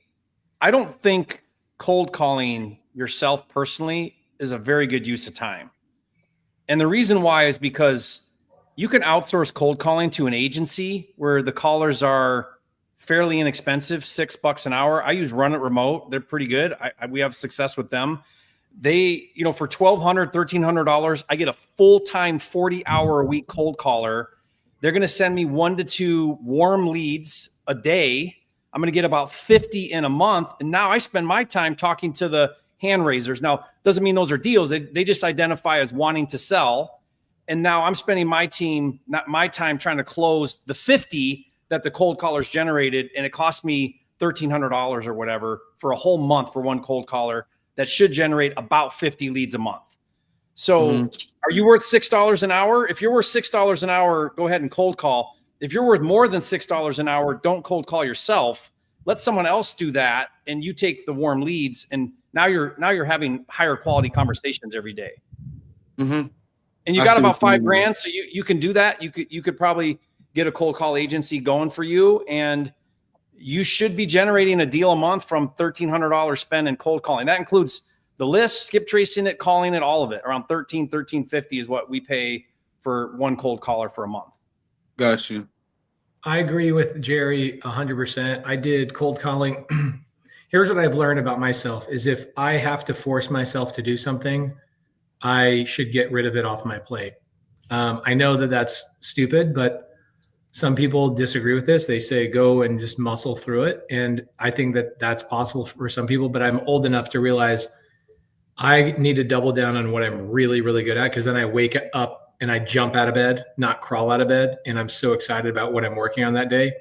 I don't think cold calling yourself personally is a very good use of time. And the reason why is because you can outsource cold calling to an agency where the callers are fairly inexpensive, $6 an hour. I use Run It Remote. They're pretty good. We have success with them. They, for $1,200, $1,300, I get a full-time 40-hour a week cold caller. They're going to send me 1 to 2 warm leads a day. I'm going to get about 50 in a month. And now I spend my time talking to the hand raisers. Now, doesn't mean those are deals. They just identify as wanting to sell. And now I'm spending my time trying to close the 50 that the cold callers generated. And it cost me $1,300 or whatever for a whole month for one cold caller that should generate about 50 leads a month. So are you worth $6 an hour? If you're worth $6 an hour, go ahead and cold call. If you're worth more than $6 an hour, don't cold call yourself. Let someone else do that, and you take the warm leads. And now you're having higher quality conversations every day. And you got about $5,000, so you can do that. You could probably get a cold call agency going for you, and you should be generating a deal a month from $1,300 spent in cold calling. That includes the list, skip tracing it, calling it, all of it. Around $1,350 is what we pay for one cold caller for a month. Got you. I agree with Jerry 100%. I did cold calling. Here's what I've learned about myself is if I have to force myself to do something, I should get rid of it off my plate. I know that that's stupid, but some people disagree with this. They say, go and just muscle through it. And I think that that's possible for some people, but I'm old enough to realize I need to double down on what I'm really, really good at. Cause then I wake up and I jump out of bed, not crawl out of bed. And I'm so excited about what I'm working on that day.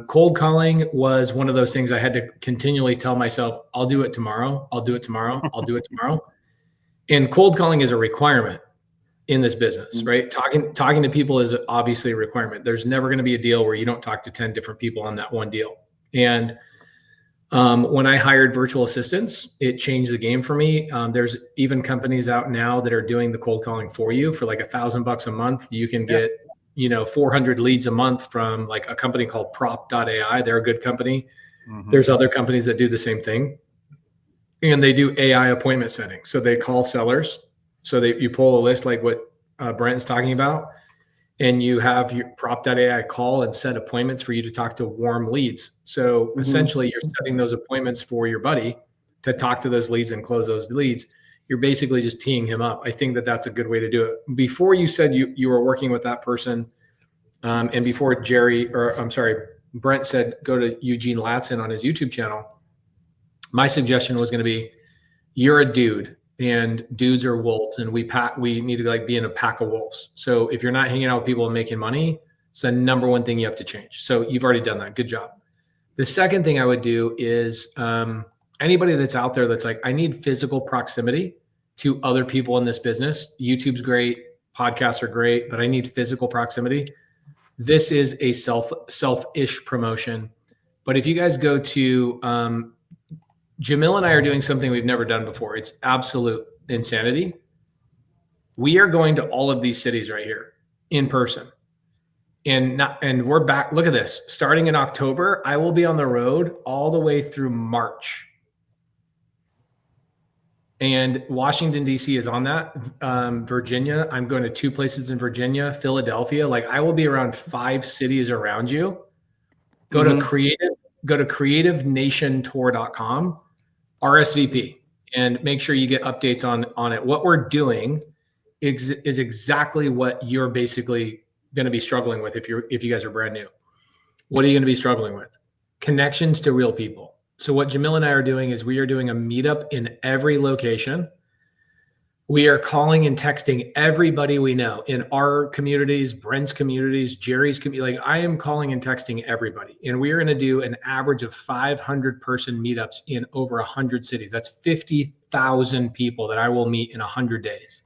Cold calling was one of those things I had to continually tell myself, I'll do it tomorrow. I'll do it tomorrow. I'll do it tomorrow. And cold calling is a requirement in this business, right? Talking to people is obviously a requirement. There's never going to be a deal where you don't talk to 10 different people on that one deal. And when I hired virtual assistants, it changed the game for me. There's even companies out now that are doing the cold calling for you for like $1,000 a month. You can get, 400 leads a month from like a company called prop.ai. They're a good company. There's other companies that do the same thing. And they do AI appointment setting. So they call sellers. So you pull a list like what Brent is talking about, and you have your prop.ai call and set appointments for you to talk to warm leads. So essentially you're setting those appointments for your buddy to talk to those leads and close those leads. You're basically just teeing him up. I think that that's a good way to do it. Before you said you were working with that person, and before Brent said, go to Eugene Latson on his YouTube channel. My suggestion was going to be, you're a dude. And dudes are wolves, and we need to be in a pack of wolves. So if you're not hanging out with people and making money, it's the number one thing you have to change. So you've already done that. Good job. The second thing I would do is anybody that's out there that's like, I need physical proximity to other people in this business. YouTube's great. Podcasts are great, but I need physical proximity. This is a selfish promotion. But if you guys go to Jamil and I are doing something we've never done before. It's absolute insanity. We are going to all of these cities right here in person. And we're back. Look at this. Starting in October, I will be on the road all the way through March. And Washington, D.C. is on that. Virginia, I'm going to 2 places in Virginia, Philadelphia. Like I will be around 5 cities around you. Go to creativenationtour.com, RSVP, and make sure you get updates on it. What we're doing is exactly what you're basically going to be struggling with if you guys are brand new. What are you going to be struggling with? Connections to real people. So what Jamil and I are doing is we are doing a meetup in every location. We are calling and texting everybody we know in our communities, Brent's communities, Jerry's community. Like I am calling and texting everybody. And we are going to do an average of 500 person meetups in over 100 cities. That's 50,000 people that I will meet in 100 days.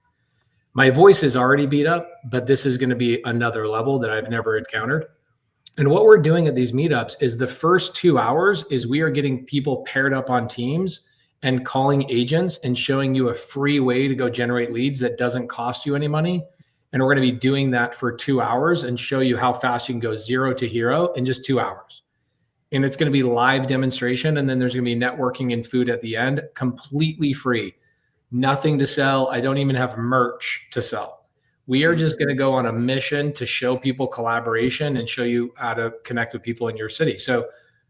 My voice is already beat up, but this is going to be another level that I've never encountered. And what we're doing at these meetups is the first 2 hours is we are getting people paired up on teams and calling agents and showing you a free way to go generate leads that doesn't cost you any money. And we're going to be doing that for 2 hours and show you how fast you can go 0 to hero in just 2 hours. And it's going to be live demonstration. And then there's going to be networking and food at the end, completely free. Nothing to sell. I don't even have merch to sell. We are just going to go on a mission to show people collaboration and show you how to connect with people in your city. So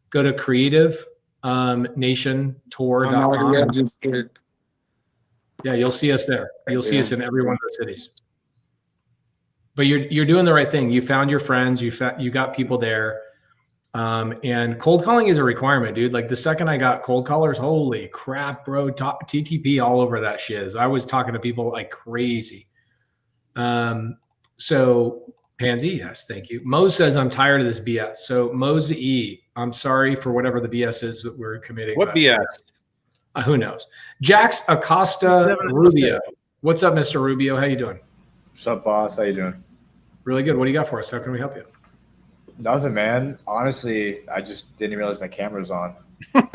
go to creativenationtour.com. Yeah, you'll see us there. You'll see us in every one of those cities. But you're doing the right thing. You found your friends. You got people there. And cold calling is a requirement, dude. Like the second I got cold callers, holy crap, bro, TTP all over that shiz. I was talking to people like crazy. So Pansy, yes, thank you. Mo says, I'm tired of this BS. So Mo's E, I'm sorry for whatever the BS is that we're committing. What BS? Who knows? Jax Acosta Rubio. What's up, Mr. Rubio? How you doing? What's up, boss? How you doing? Really good. What do you got for us? How can we help you? Nothing, man. Honestly, I just didn't realize my camera was on. Not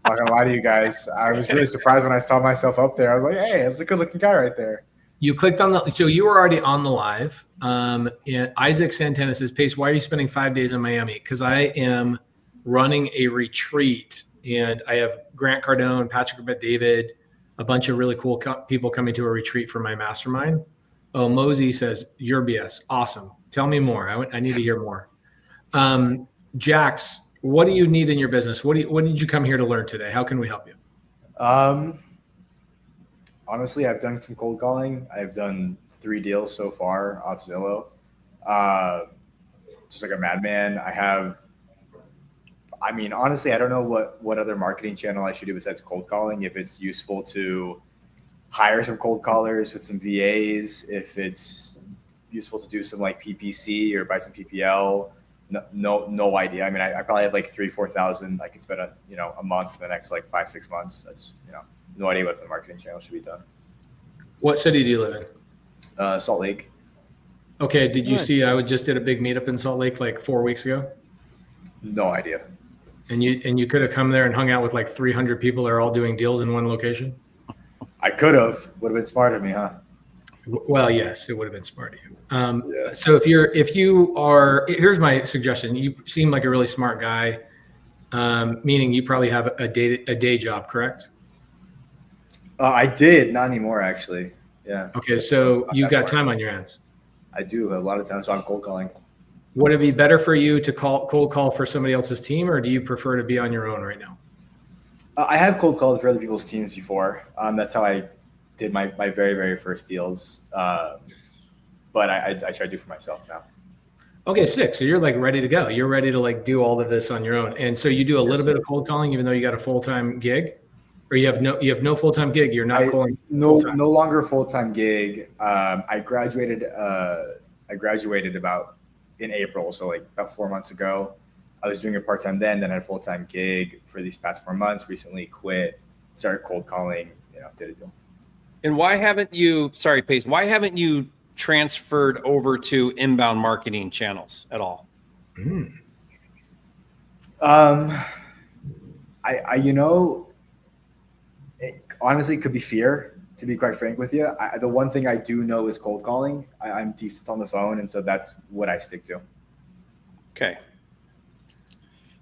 gonna lie to you guys. I was really surprised when I saw myself up there. I was like, hey, that's a good looking guy right there. You clicked on so you were already on the live. And Isaac Santana says, Pace, why are you spending 5 days in Miami? Because I am running a retreat and I have Grant Cardone, Patrick Bet-David, a bunch of really cool people coming to a retreat for my mastermind. Oh, Mosey says, you're BS. Awesome. Tell me more. I need to hear more. Jax, what do you need in your business? What did you come here to learn today? How can we help you? Honestly, I've done some cold calling. I've done 3 deals so far off Zillow. Just like a madman. Honestly, I don't know what other marketing channel I should do besides cold calling. If it's useful to hire some cold callers with some VAs, if it's useful to do some like PPC or buy some PPL. No idea. I mean, I probably have like 3,000-4,000 I could spend a month for the next like 5-6 months. I just no idea what the marketing channel should be done. What city do you live in? Salt Lake. Okay. Did you see I just did a big meetup in Salt Lake like 4 weeks ago? No idea. And you could have come there and hung out with like 300 people that are all doing deals in one location? I could have. Would have been smart of me, huh? Well, yes, it would have been smart of you. So here's my suggestion. You seem like a really smart guy, meaning you probably have a day job, correct? I did, not anymore, actually. Yeah. Okay, so you got time on your hands. I do a lot of times, so I'm cold calling. Would it be better for you to cold call for somebody else's team, or do you prefer to be on your own right now? I have cold called for other people's teams before. That's how I did my very, very first deals. But I try to do for myself now. Okay, sick. So you're like ready to go. You're ready to like do all of this on your own. And so you do a little bit of cold calling, even though you got a full-time gig, or you have no full-time gig. You're not calling. No longer full-time gig. I graduated about in April. So like about 4 months ago. I was doing it part-time then I had a full-time gig for these past 4 months, recently quit, started cold calling, did a deal. And why haven't you transferred over to inbound marketing channels at all? It honestly could be fear, to be quite frank with you. The one thing I do know is cold calling. I'm decent on the phone, and so that's what I stick to. Okay.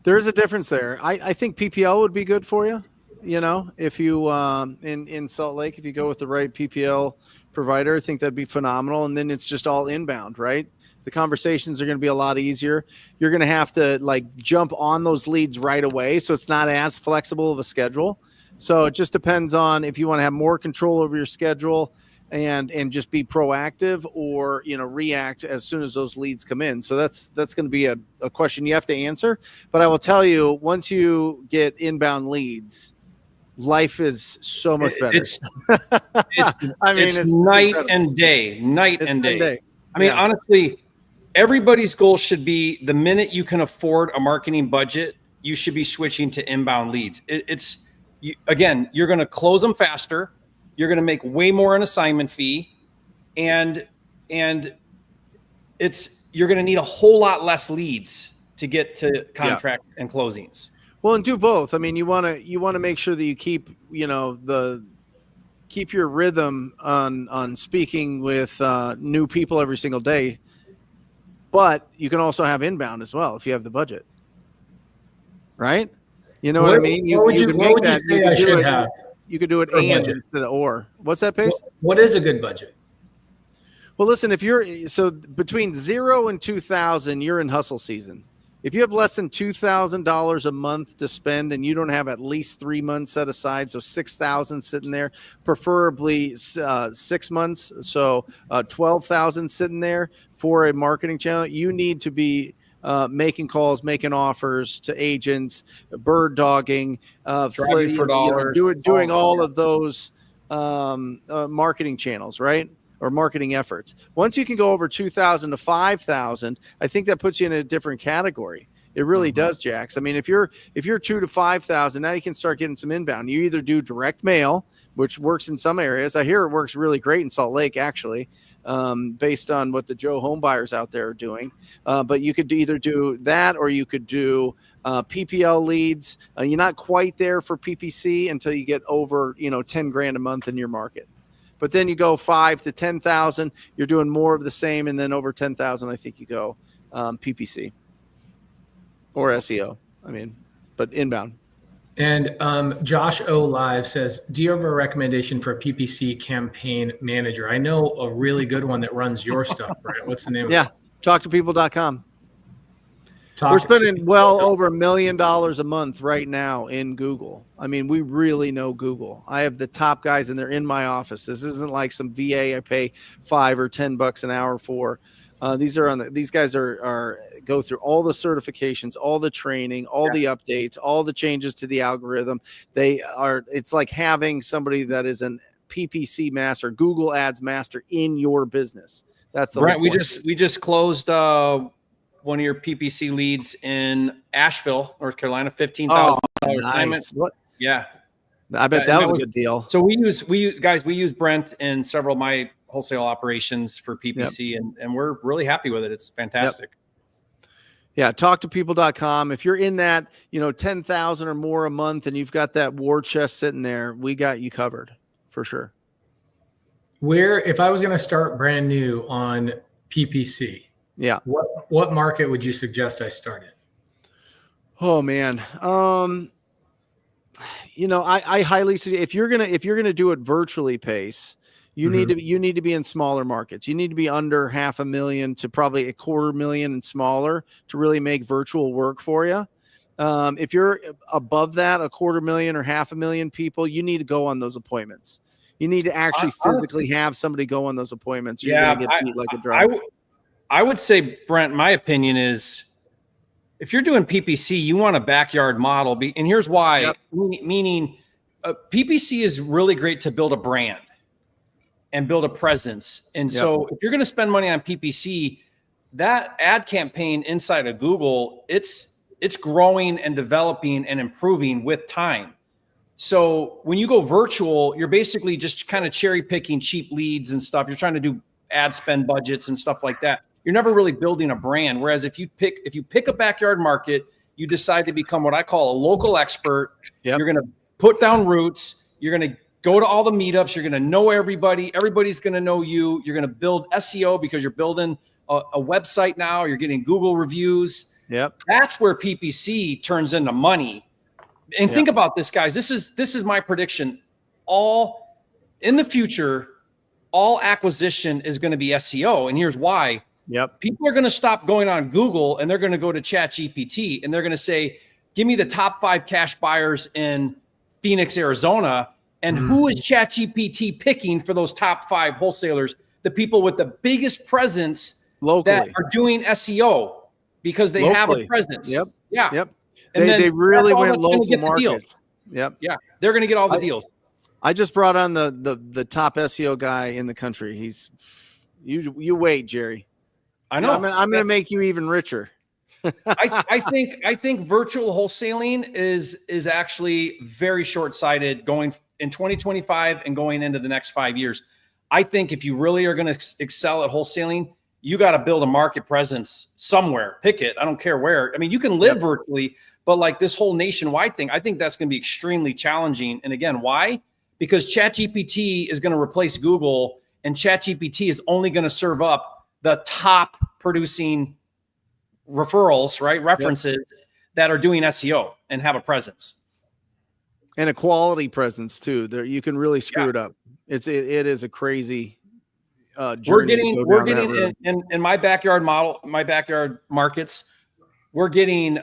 There's a difference there. I think PPL would be good for you. you know, if you in Salt Lake, if you go with the right PPL provider, I think that'd be phenomenal. And then it's just all inbound, right? The conversations are going to be a lot easier. You're going to have to like jump on those leads right away, so it's not as flexible of a schedule. So it just depends on if you want to have more control over your schedule and just be proactive, or, you know, react as soon as those leads come in. So that's going to be a question you have to answer. But I will tell you, once you get inbound leads, life is so much better. I mean, it's night and day, night and day. I mean, honestly, everybody's goal should be the minute you can afford a marketing budget, you should be switching to inbound leads. Again, you're going to close them faster. You're going to make way more an assignment fee, and you're going to need a whole lot less leads to get to contract and closings. Well, and do both. I mean, you want to make sure that you keep, you know, keep your rhythm on speaking with new people every single day, but you can also have inbound as well if you have the budget, right? You know what I mean? You could make that. You could do it and instead of or. What's that, Pace? What is a good budget? Well, listen, if you're between 0 and 2,000, you're in hustle season. If you have less than $2,000 a month to spend and you don't have at least 3 months set aside, so 6,000 sitting there, preferably 6 months, so 12,000 sitting there for a marketing channel, you need to be making calls, making offers to agents, bird dogging, driving for dollars, doing all of those marketing channels, right? Or marketing efforts. Once you can go over 2,000 to 5,000, I think that puts you in a different category. It really does, Jax. I mean, if you're 2 to 5,000, now you can start getting some inbound. You either do direct mail, which works in some areas. I hear it works really great in Salt Lake, actually. Based on what the Joe home buyers out there are doing. But you could either do that, or you could do PPL leads. You're not quite there for PPC until you get over, 10 grand a month in your market. But then you go 5 to 10,000, you're doing more of the same. And then over 10,000, I think you go PPC or SEO. I mean, but inbound. And Josh O Live says, do you have a recommendation for a PPC campaign manager? I know a really good one that runs your stuff, right? What's the name of it? Talktopeople.com. We're spending well over $1 million a month right now in Google. I mean, we really know Google. I have the top guys and they're in my office. This isn't like some VA I pay $5 or $10 an hour for. These guys are go through all the certifications, all the training, all the updates, all the changes to the algorithm. It's like having somebody that is an PPC master, Google Ads master in your business. That's the Brent. We just closed one of your PPC leads in Asheville, North Carolina, $15,000. Nice. What? Yeah. I bet that was a good deal. So we use Brent in several of my wholesale operations for PPC, and we're really happy with it. It's fantastic. Yeah. Talktopeople.com. If you're in that, 10,000 or more a month and you've got that war chest sitting there, we got you covered for sure. If I was going to start brand new on PPC, what market would you suggest I start in? Oh man. I highly suggest if you're gonna do it virtually, Pace, you need to be in smaller markets. You need to be under $500,000 to probably $250,000 and smaller to really make virtual work for you. If you're above that, $250,000 or $500,000 people, you need to go on those appointments. You need to actually physically have somebody go on those appointments. You're gonna get beat like a drum. I would say, Brent, my opinion is, if you're doing PPC, you want a backyard model. And here's why. Meaning PPC is really great to build a brand and build a presence. And so if you're going to spend money on PPC, that ad campaign inside of Google, it's growing and developing and improving with time. So when you go virtual, you're basically just kind of cherry picking cheap leads and stuff. You're trying to do ad spend budgets and stuff like that. You're never really building a brand. Whereas if you pick a backyard market, you decide to become what I call a local expert. You're going to put down roots. You're going to go to all the meetups. You're going to know everybody. Everybody's going to know you. You're going to build SEO because you're building a website now. You're getting Google reviews. That's where PPC turns into money. And think about this, guys. This is my prediction. All in the future, all acquisition is going to be SEO. And here's why. Yep. People are going to stop going on Google and they're going to go to ChatGPT and they're going to say, give me the top 5 cash buyers in Phoenix, Arizona. And who is ChatGPT picking for those top 5 wholesalers? The people with the biggest presence locally that are doing SEO because they have a presence. Yep. Yeah. Yep. And they really went local markets. markets. Yep. Yeah. They're going to get all the deals. I just brought on the top SEO guy in the country. You wait, Jerry. I know. I'm going to make you even richer. I think virtual wholesaling is actually very short-sighted going in 2025 and going into the next 5 years. I think if you really are going to excel at wholesaling, you got to build a market presence somewhere. Pick it. I don't care where. I mean, you can live virtually, but like this whole nationwide thing, I think that's going to be extremely challenging. And again, why? Because ChatGPT is going to replace Google, and ChatGPT is only going to serve up the top producing referrals, right? References that are doing SEO and have a presence. And a quality presence too. There, you can really screw it up. It is a crazy journey. We're getting in my backyard markets. We're getting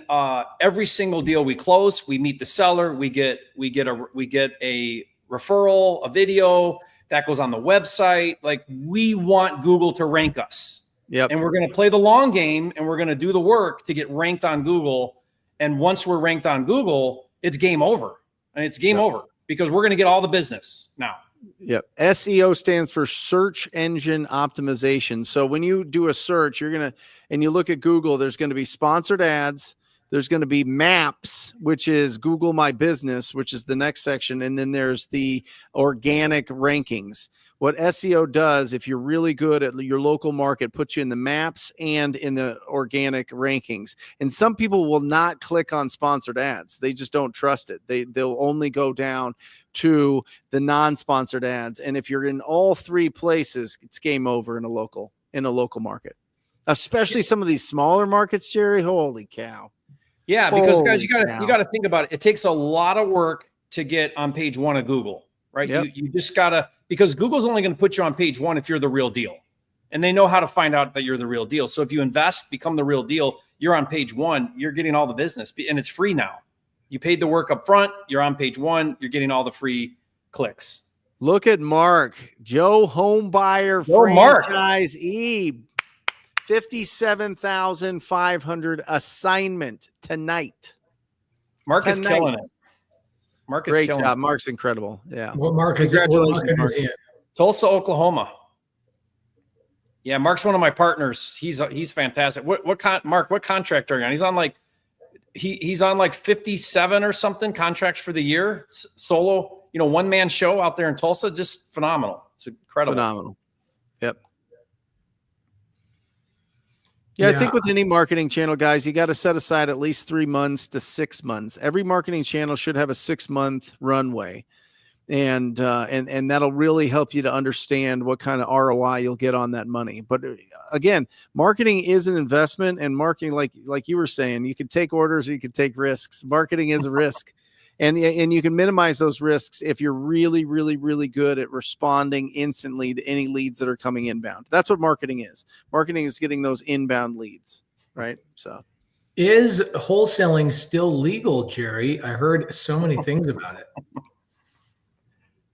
every single deal we close. We meet the seller. We get a referral, a video that goes on the website. Like, we want Google to rank us. Yep. And we're going to play the long game, and we're going to do the work to get ranked on Google. And once we're ranked on Google, it's game over. And it's game over because we're going to get all the business now. Yep. SEO stands for search engine optimization. So when you do a search, and you look at Google, there's going to be sponsored ads. There's going to be maps, which is Google My Business, which is the next section. And then there's the organic rankings. What SEO does, if you're really good at your local market, puts you in the maps and in the organic rankings. And some people will not click on sponsored ads. They just don't trust it. They'll only go down to the non-sponsored ads. And if you're in all 3 places, it's game over in a local market, especially some of these smaller markets, Jerry. Holy cow. Yeah, because guys, you got to think about it. It takes a lot of work to get on page 1 of Google, right? Yep. You just got to, because Google's only going to put you on page 1 if you're the real deal. And they know how to find out that you're the real deal. So if you invest, become the real deal, you're on page 1, you're getting all the business, and it's free now. You paid the work up front, you're on page 1, you're getting all the free clicks. Look at Mark, Joe Homebuyer franchisee, 57,500 assignment tonight. Mark is killing it. Mark is great killing job. it. Mark's incredible. Yeah. What mark is it? Congratulations, Mark. Tulsa, Oklahoma. Yeah, Mark's one of my partners. He's fantastic. Mark, what contract are you on? He's on like he's on like 57 or something contracts for the year. Solo, one-man show out there in Tulsa. Just phenomenal. It's incredible. Phenomenal. Yep. Yeah, I think with any marketing channel, guys, you got to set aside at least 3 months to 6 months. Every marketing channel should have a 6-month runway. And that'll really help you to understand what kind of ROI you'll get on that money. But again, marketing is an investment, and marketing, like you were saying, you can take orders, or you can take risks. Marketing is a risk, and you can minimize those risks if you're really, really, really good at responding instantly to any leads that are coming inbound. That's what marketing is. Marketing is getting those inbound leads, right? So, is wholesaling still legal, Jerry? I heard so many things about it.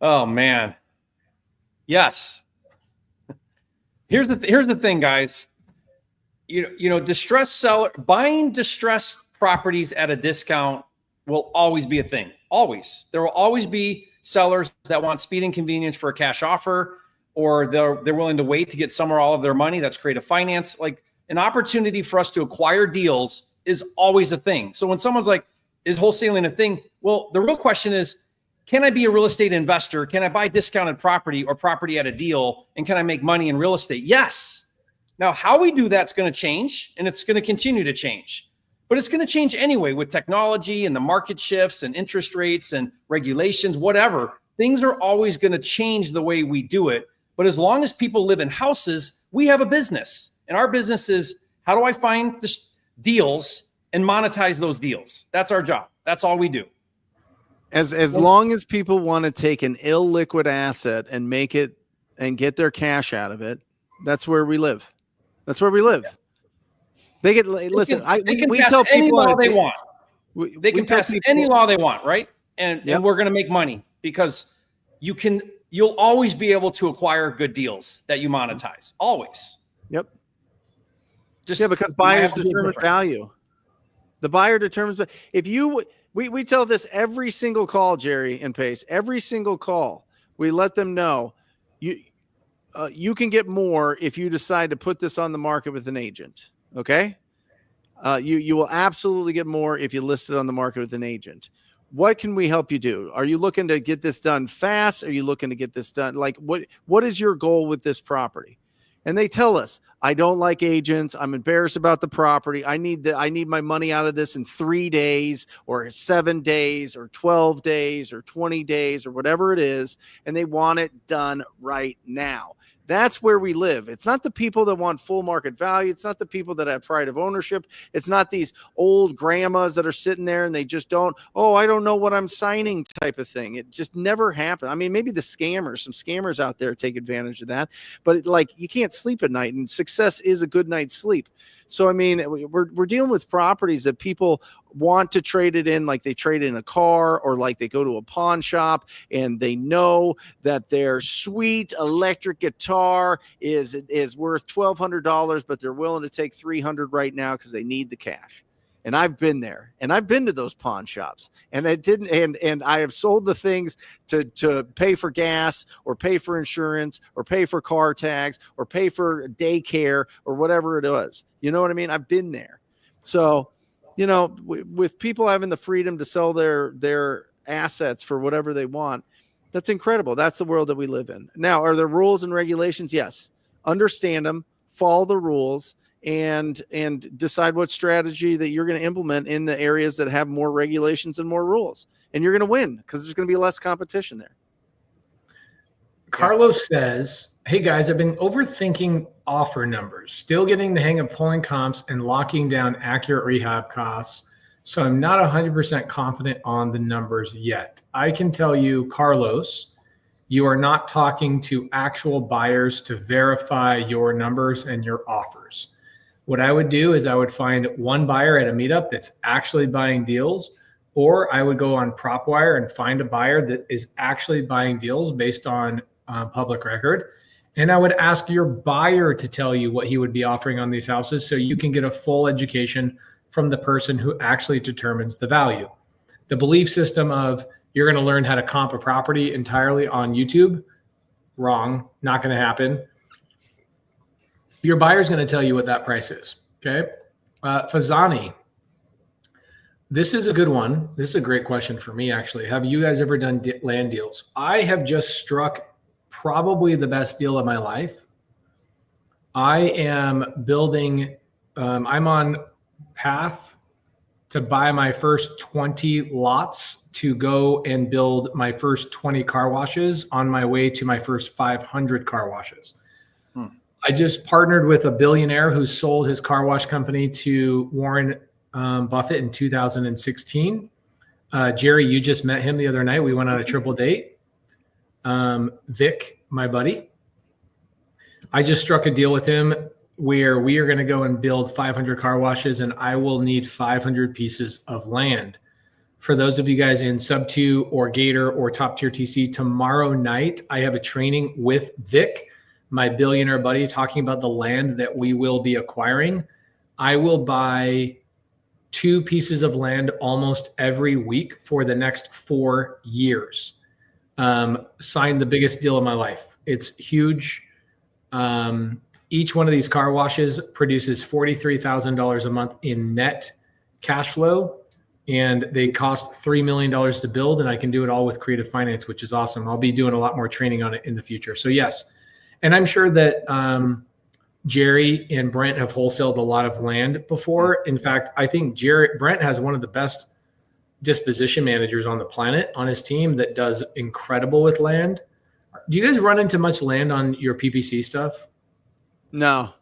Oh man. Yes. Here's the thing, guys. Distressed seller buying distressed properties at a discount will always be a thing. Always. There will always be sellers that want speed and convenience for a cash offer, or they're willing to wait to get some or all of their money. That's creative finance. Like, an opportunity for us to acquire deals is always a thing. So when someone's like, is wholesaling a thing? Well, the real question is, can I be a real estate investor? Can I buy discounted property or property at a deal? And can I make money in real estate? Yes. Now, how we do that's going to change, and it's going to continue to change. But it's going to change anyway with technology and the market shifts and interest rates and regulations, whatever. Things are always going to change the way we do it. But as long as people live in houses, we have a business. And our business is, how do I find the deals and monetize those deals? That's our job. That's all we do. As long as people want to take an illiquid asset and make it and get their cash out of it, that's where we live. That's where we live. They get listen. They can we pass tell any people law they want. They can pass any law they want, right? And we're going to make money because you'll always be able to acquire good deals that you monetize. Always. Yep. Because buyers determine value. The buyer determines if you. We tell this every single call, Jerry and Pace. Every single call, we let them know you can get more if you decide to put this on the market with an agent. Okay. You will absolutely get more if you list it on the market with an agent. What can we help you do? Are you looking to get this done fast? Are you looking to get this done? Like what is your goal with this property? And they tell us, I don't like agents. I'm embarrassed about the property. I need my money out of this in 3 days or 7 days or 12 days or 20 days or whatever it is. And they want it done right now. That's where we live. It's not the people that want full market value. It's not the people that have pride of ownership. It's not these old grandmas that are sitting there and they just don't, I don't know what I'm signing type of thing. It just never happened. I mean, maybe some scammers out there take advantage of that, but you can't sleep at night, and success is a good night's sleep. So, I mean, we're dealing with properties that people want to trade it in, like they trade in a car, or like they go to a pawn shop and they know that their sweet electric guitar is worth $1,200, but they're willing to take $300 right now because they need the cash. And I've been there, and I've been to those pawn shops, and and I have sold the things to pay for gas or pay for insurance or pay for car tags or pay for daycare or whatever it was. You know what I mean? I've been there. So, with people having the freedom to sell their assets for whatever they want, that's incredible. That's the world that we live in. Now, are there rules and regulations? Yes. Understand them, follow the rules, and decide what strategy that you're going to implement in the areas that have more regulations and more rules. And you're going to win because there's going to be less competition there. Carlos says, hey guys, I've been overthinking offer numbers, still getting the hang of pulling comps and locking down accurate rehab costs. So I'm not 100% confident on the numbers yet. I can tell you, Carlos, you are not talking to actual buyers to verify your numbers and your offers. What I would do is I would find one buyer at a meetup that's actually buying deals, or I would go on PropWire and find a buyer that is actually buying deals based on public record. And I would ask your buyer to tell you what he would be offering on these houses so you can get a full education from the person who actually determines the value. The belief system of you're going to learn how to comp a property entirely on YouTube, wrong, not going to happen. Your buyer's going to tell you what that price is. Okay. Fazani, this is a good one. This is a great question for me, actually. Have you guys ever done land deals? I have just struck probably the best deal of my life. I am building, I'm on path to buy my first 20 lots to go and build my first 20 car washes on my way to my first 500 car washes. I just partnered with a billionaire who sold his car wash company to Warren Buffett in 2016. Jerry, you just met him the other night. We went on a triple date. Vic, my buddy, I just struck a deal with him where we are going to go and build 500 car washes, and I will need 500 pieces of land. For those of you guys in sub 2 or Gator or top tier TC, tomorrow night, I have a training with Vic, my billionaire buddy, talking about the land that we will be acquiring. I will buy 2 pieces of land almost every week for the next 4 years. Signed the biggest deal of my life. It's huge. Each one of these car washes produces $43,000 a month in net cash flow, and they cost $3 million to build, and I can do it all with creative finance, which is awesome. I'll be doing a lot more training on it in the future. So yes. And I'm sure that Jerry and Brent have wholesaled a lot of land before. In fact, I think Brent has one of the best disposition managers on the planet on his team that does incredible with land. Do you guys run into much land on your PPC stuff? No.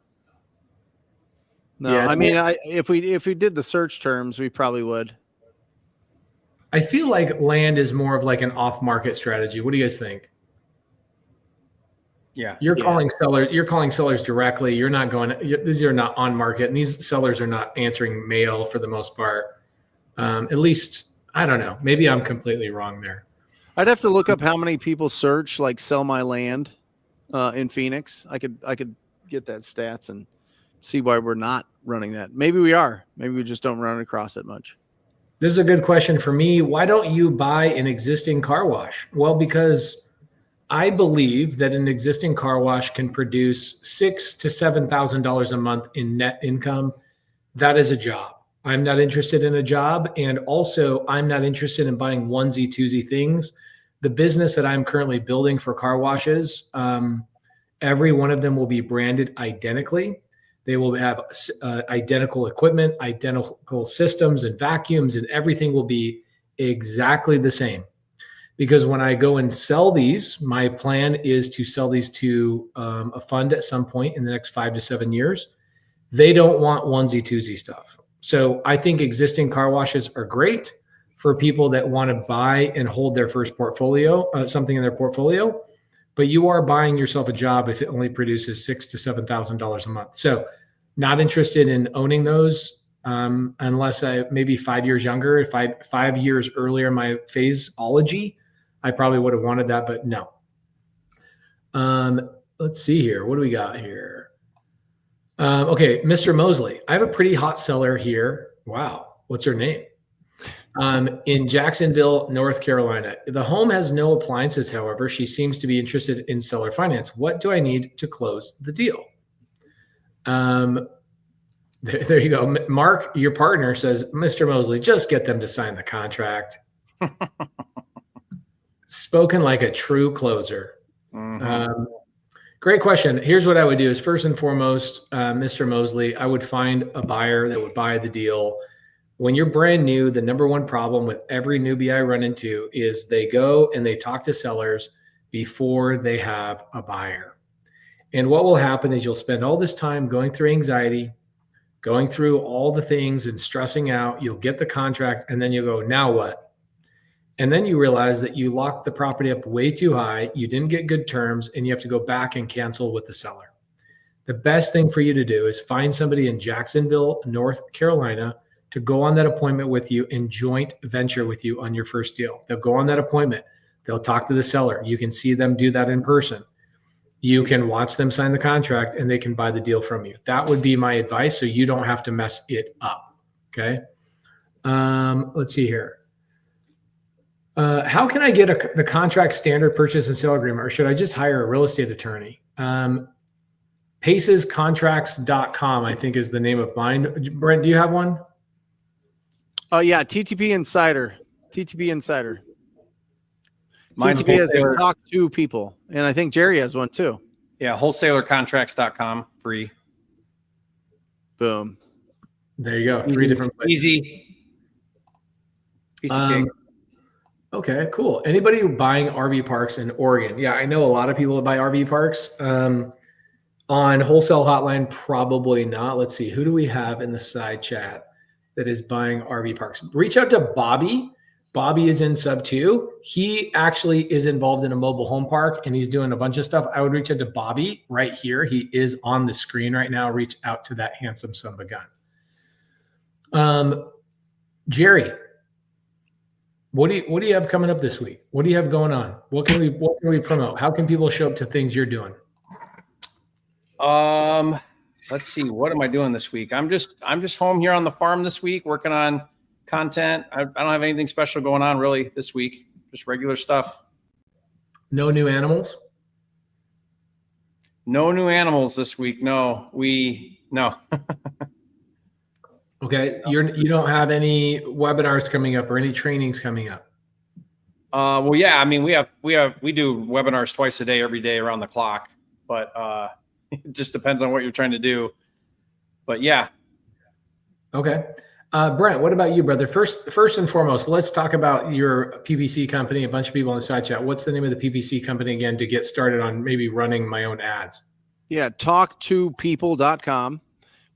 Yeah, I mean, if we did the search terms, we probably would. I feel like land is more of like an off-market strategy. What do you guys think? Yeah. You're calling sellers directly. You're not these are not on market, and these sellers are not answering mail for the most part. At least, I don't know. Maybe I'm completely wrong there. I'd have to look up how many people search like sell my land in Phoenix. I could get that stats and see why we're not running that. Maybe we are. Maybe we just don't run across it much. This is a good question for me. Why don't you buy an existing car wash? Well, because I believe that an existing car wash can produce $6,000 to $7,000 a month in net income. That is a job. I'm not interested in a job, and also I'm not interested in buying onesie twosie things. The business that I'm currently building for car washes, every one of them will be branded identically. They will have identical equipment, identical systems and vacuums, and everything will be exactly the same. Because when I go and sell these, my plan is to sell these to a fund at some point in the next 5 to 7 years. They don't want onesie twosie stuff. So I think existing car washes are great for people that want to buy and hold their first portfolio, something in their portfolio. But you are buying yourself a job if it only produces $6,000 to $7,000 a month. So not interested in owning those unless I maybe 5 years younger. If 5 years earlier in my phaseology, I probably would have wanted that, but no. Let's see here. What do we got here? Okay, Mr. Mosley. I have a pretty hot seller here. Wow. What's her name? In Jacksonville, North Carolina. The home has no appliances, however. She seems to be interested in seller finance. What do I need to close the deal? There you go. Mark, your partner, says, Mr. Mosley, just get them to sign the contract. Spoken like a true closer. Mm-hmm. Great question. Here's what I would do is, first and foremost, Mr. Mosley, I would find a buyer that would buy the deal. When you're brand new, the number one problem with every newbie I run into is they go and they talk to sellers before they have a buyer. And what will happen is you'll spend all this time going through anxiety, going through all the things and stressing out. You'll get the contract and then you go, now what? And then you realize that you locked the property up way too high. You didn't get good terms and you have to go back and cancel with the seller. The best thing for you to do is find somebody in Jacksonville, North Carolina, to go on that appointment with you and joint venture with you on your first deal. They'll go on that appointment. They'll talk to the seller. You can see them do that in person. You can watch them sign the contract and they can buy the deal from you. That would be my advice, so you don't have to mess it up. Okay. Let's see here. How can I get the contract standard purchase and sale agreement, or should I just hire a real estate attorney? Pacescontracts.com, I think, is the name of mine. Brent, do you have one? Oh, yeah. TTP Insider. TTP Insider. Mine's TTP has a talk to people. And I think Jerry has one too. Yeah. Wholesalecontracts.com, free. Boom. There you go. 3 different places. Easy. Piece of cake. Okay, cool. Anybody buying RV parks in Oregon? Yeah, I know a lot of people that buy RV parks. On Wholesale Hotline, probably not. Let's see. Who do we have in the side chat that is buying RV parks? Reach out to Bobby. Bobby is in sub 2. He actually is involved in a mobile home park and he's doing a bunch of stuff. I would reach out to Bobby right here. He is on the screen right now. Reach out to that handsome son of a gun. Jerry, what do you have coming up this week? What do you have going on? What can we promote? How can people show up to things you're doing? Let's see. What am I doing this week? I'm just home here on the farm this week, working on content. I don't have anything special going on really this week. Just regular stuff. No new animals? No new animals this week. No. Okay. You don't have any webinars coming up or any trainings coming up? Well, yeah. I mean, we do webinars twice a day, every day around the clock, but it just depends on what you're trying to do. But yeah. Okay. Brent, what about you, brother? First and foremost, let's talk about your PPC company. A bunch of people in the side chat. What's the name of the PPC company again to get started on maybe running my own ads? Yeah, talktopeople.com.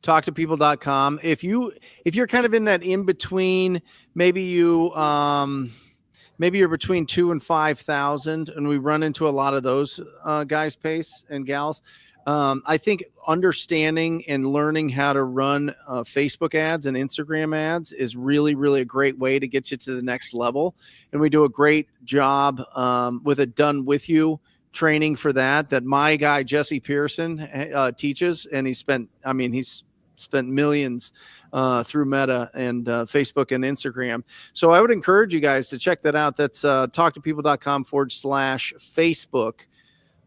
talktopeople.com. If you're kind of in that in between, maybe you're between 2,000 and 5,000, and we run into a lot of those guys, Pace and gals. I think understanding and learning how to run Facebook ads and Instagram ads is really, really a great way to get you to the next level. And we do a great job with a done with you training for that my guy, Jesse Pearson, teaches. And he's spent millions through Meta and Facebook and Instagram. So I would encourage you guys to check that out. That's talktopeople.com/Facebook.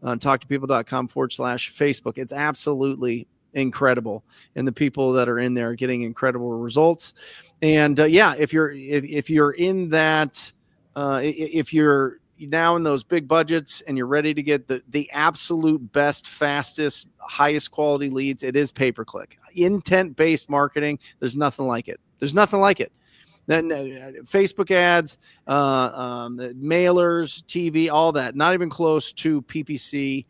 talktopeople.com/Facebook. It's absolutely incredible. And the people that are in there are getting incredible results. And if you're in that, if you're now in those big budgets and you're ready to get the absolute best, fastest, highest quality leads, it is pay-per-click. Intent-based marketing. There's nothing like it. Then Facebook ads, mailers, TV, all that, not even close to PPC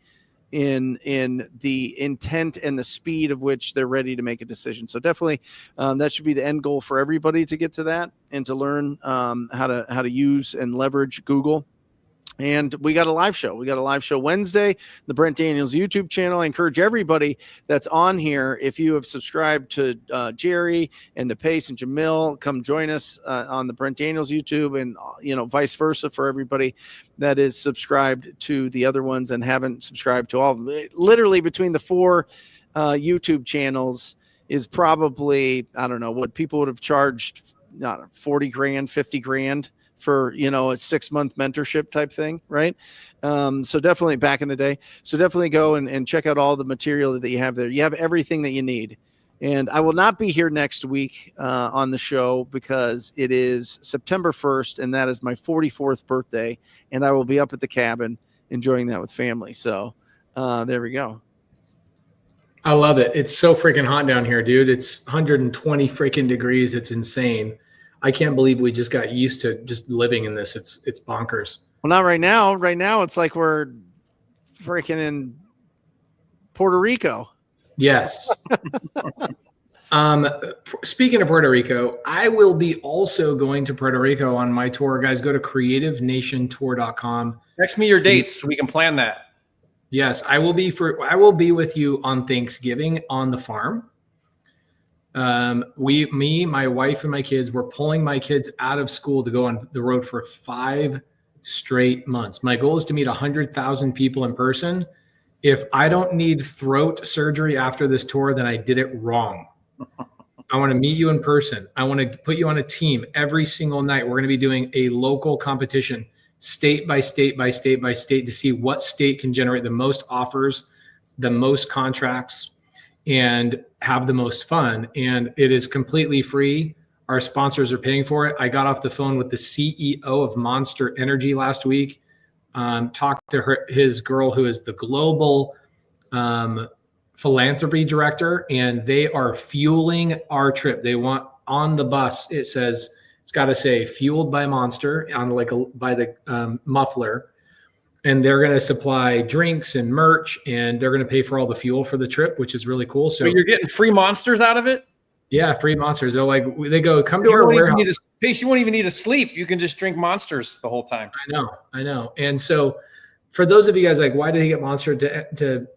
in the intent and the speed of which they're ready to make a decision. So definitely that should be the end goal for everybody, to get to that and to learn how to use and leverage Google. And we got a live show. Wednesday, the Brent Daniels YouTube channel. I encourage everybody that's on here, if you have subscribed to Jerry and to Pace and Jamil, come join us on the Brent Daniels YouTube, and vice versa for everybody that is subscribed to the other ones and haven't subscribed to all of them. Literally between the 4 YouTube channels is probably, I don't know what people would have charged, not 40 grand, 50 grand for, a 6-month mentorship type thing. Right. So definitely back in the day. So definitely go and check out all the material that you have there. You have everything that you need. And I will not be here next week on the show because it is September 1st, and that is my 44th birthday. And I will be up at the cabin enjoying that with family. So there we go. I love it. It's so freaking hot down here, dude. It's 120 freaking degrees. It's insane. I can't believe we just got used to just living in this. It's bonkers. Well, not right now. Right now, it's like we're freaking in Puerto Rico. Yes. Speaking of Puerto Rico, I will be also going to Puerto Rico on my tour. Guys, go to creativenationtour.com. Text me your dates so we can plan that. Yes, I will be with you on Thanksgiving on the farm. My wife and my kids, we're pulling my kids out of school to go on the road for 5 straight months. My goal is to meet 100,000 people in person. If I don't need throat surgery after this tour, then I did it wrong. I want to meet you in person. I want to put you on a team every single night. We're going to be doing a local competition, state by state by state by state, to see what state can generate the most offers, the most contracts, and have the most fun. And it is completely free. Our sponsors are paying for it. I got off the phone with the CEO of Monster Energy last week. Talked to his girl, who is the global philanthropy director, and they are fueling our trip. They want on the bus, it's got to say fueled by Monster on by the muffler. And they're going to supply drinks and merch, and they're going to pay for all the fuel for the trip, which is really cool. So you're getting free Monsters out of it? Yeah, free Monsters. They go, come to our warehouse. You won't even need to sleep. You can just drink Monsters the whole time. I know. And so for those of you guys why did he get Monster to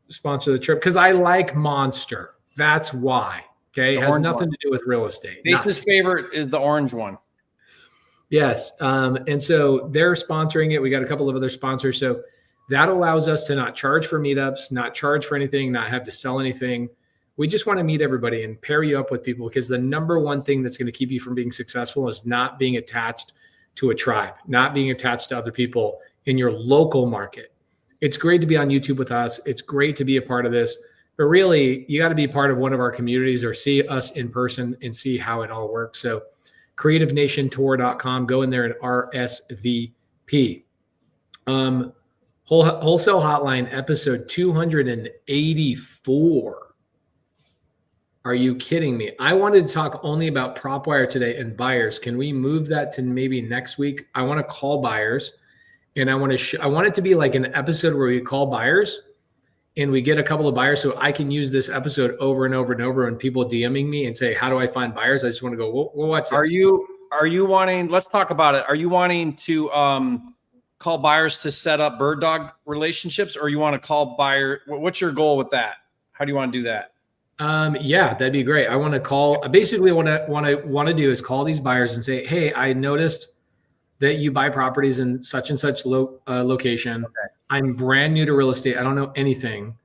sponsor the trip? Because I like Monster. That's why. Okay. It has nothing to do with real estate. Face's favorite is the orange one. Yes. And so they're sponsoring it. We got a couple of other sponsors. So that allows us to not charge for meetups, not charge for anything, not have to sell anything. We just want to meet everybody and pair you up with people, because the number one thing that's going to keep you from being successful is not being attached to a tribe, not being attached to other people in your local market. It's great to be on YouTube with us. It's great to be a part of this, but really you got to be part of one of our communities or see us in person and see how it all works. So creativenationtour.com, go in there and RSVP. Wholesale Hotline episode 284. Are you kidding me? I wanted to talk only about PropWire today and buyers. Can we move that to maybe next week? I want to call buyers, and I want it to be like an episode where we call buyers and we get a couple of buyers, so I can use this episode over and over and over when people DMing me and say, how do I find buyers? I just want to go, we'll watch this. Are you wanting, let's talk about it. Are you wanting to call buyers to set up bird dog relationships, or you want to call buyer? What's your goal with that? How do you want to do that? Yeah, that'd be great. I want to call, basically what I want to do is call these buyers and say, hey, I noticed that you buy properties in such and such location. Okay. I'm brand new to real estate. I don't know anything,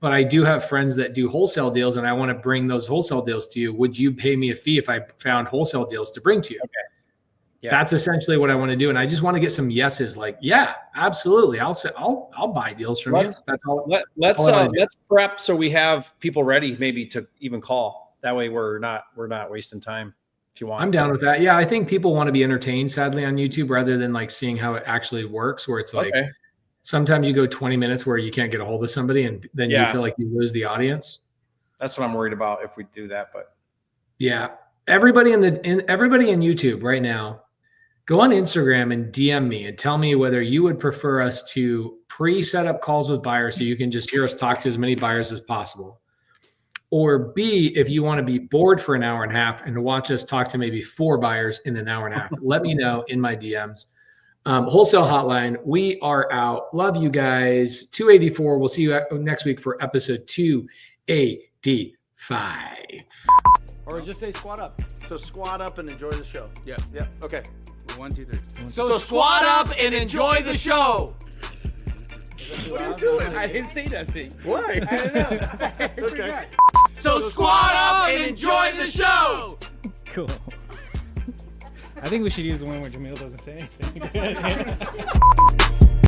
but I do have friends that do wholesale deals, and I want to bring those wholesale deals to you. Would you pay me a fee if I found wholesale deals to bring to you? Okay. Yeah. That's essentially what I want to do. And I just want to get some yeses, like, yeah, absolutely. I'll buy deals from you. That's all. Let's prep so we have people ready maybe to even call. That way we're not wasting time. If you want. I'm down with that. Yeah, I think people want to be entertained, sadly, on YouTube rather than like seeing how it actually works, where it's like sometimes you go 20 minutes where you can't get a hold of somebody and then you feel like you lose the audience. That's what I'm worried about if we do that. But yeah, everybody in YouTube right now, go on Instagram and DM me and tell me whether you would prefer us to pre-set up calls with buyers so you can just hear us talk to as many buyers as possible. Or B, if you want to be bored for an hour and a half and watch us talk to maybe 4 buyers in an hour and a half, let me know in my DMs. Wholesale Hotline, we are out. Love you guys. 284. We'll see you next week for episode 285. Or just say squat up. So squat up and enjoy the show. Yeah. Yeah. Okay. 1, 2, 3. So squat up and enjoy the show. What are you doing? I didn't say nothing. Why? I don't know. Okay. So squat up and enjoy the show. Cool. I think we should use the one where Jamil doesn't say anything.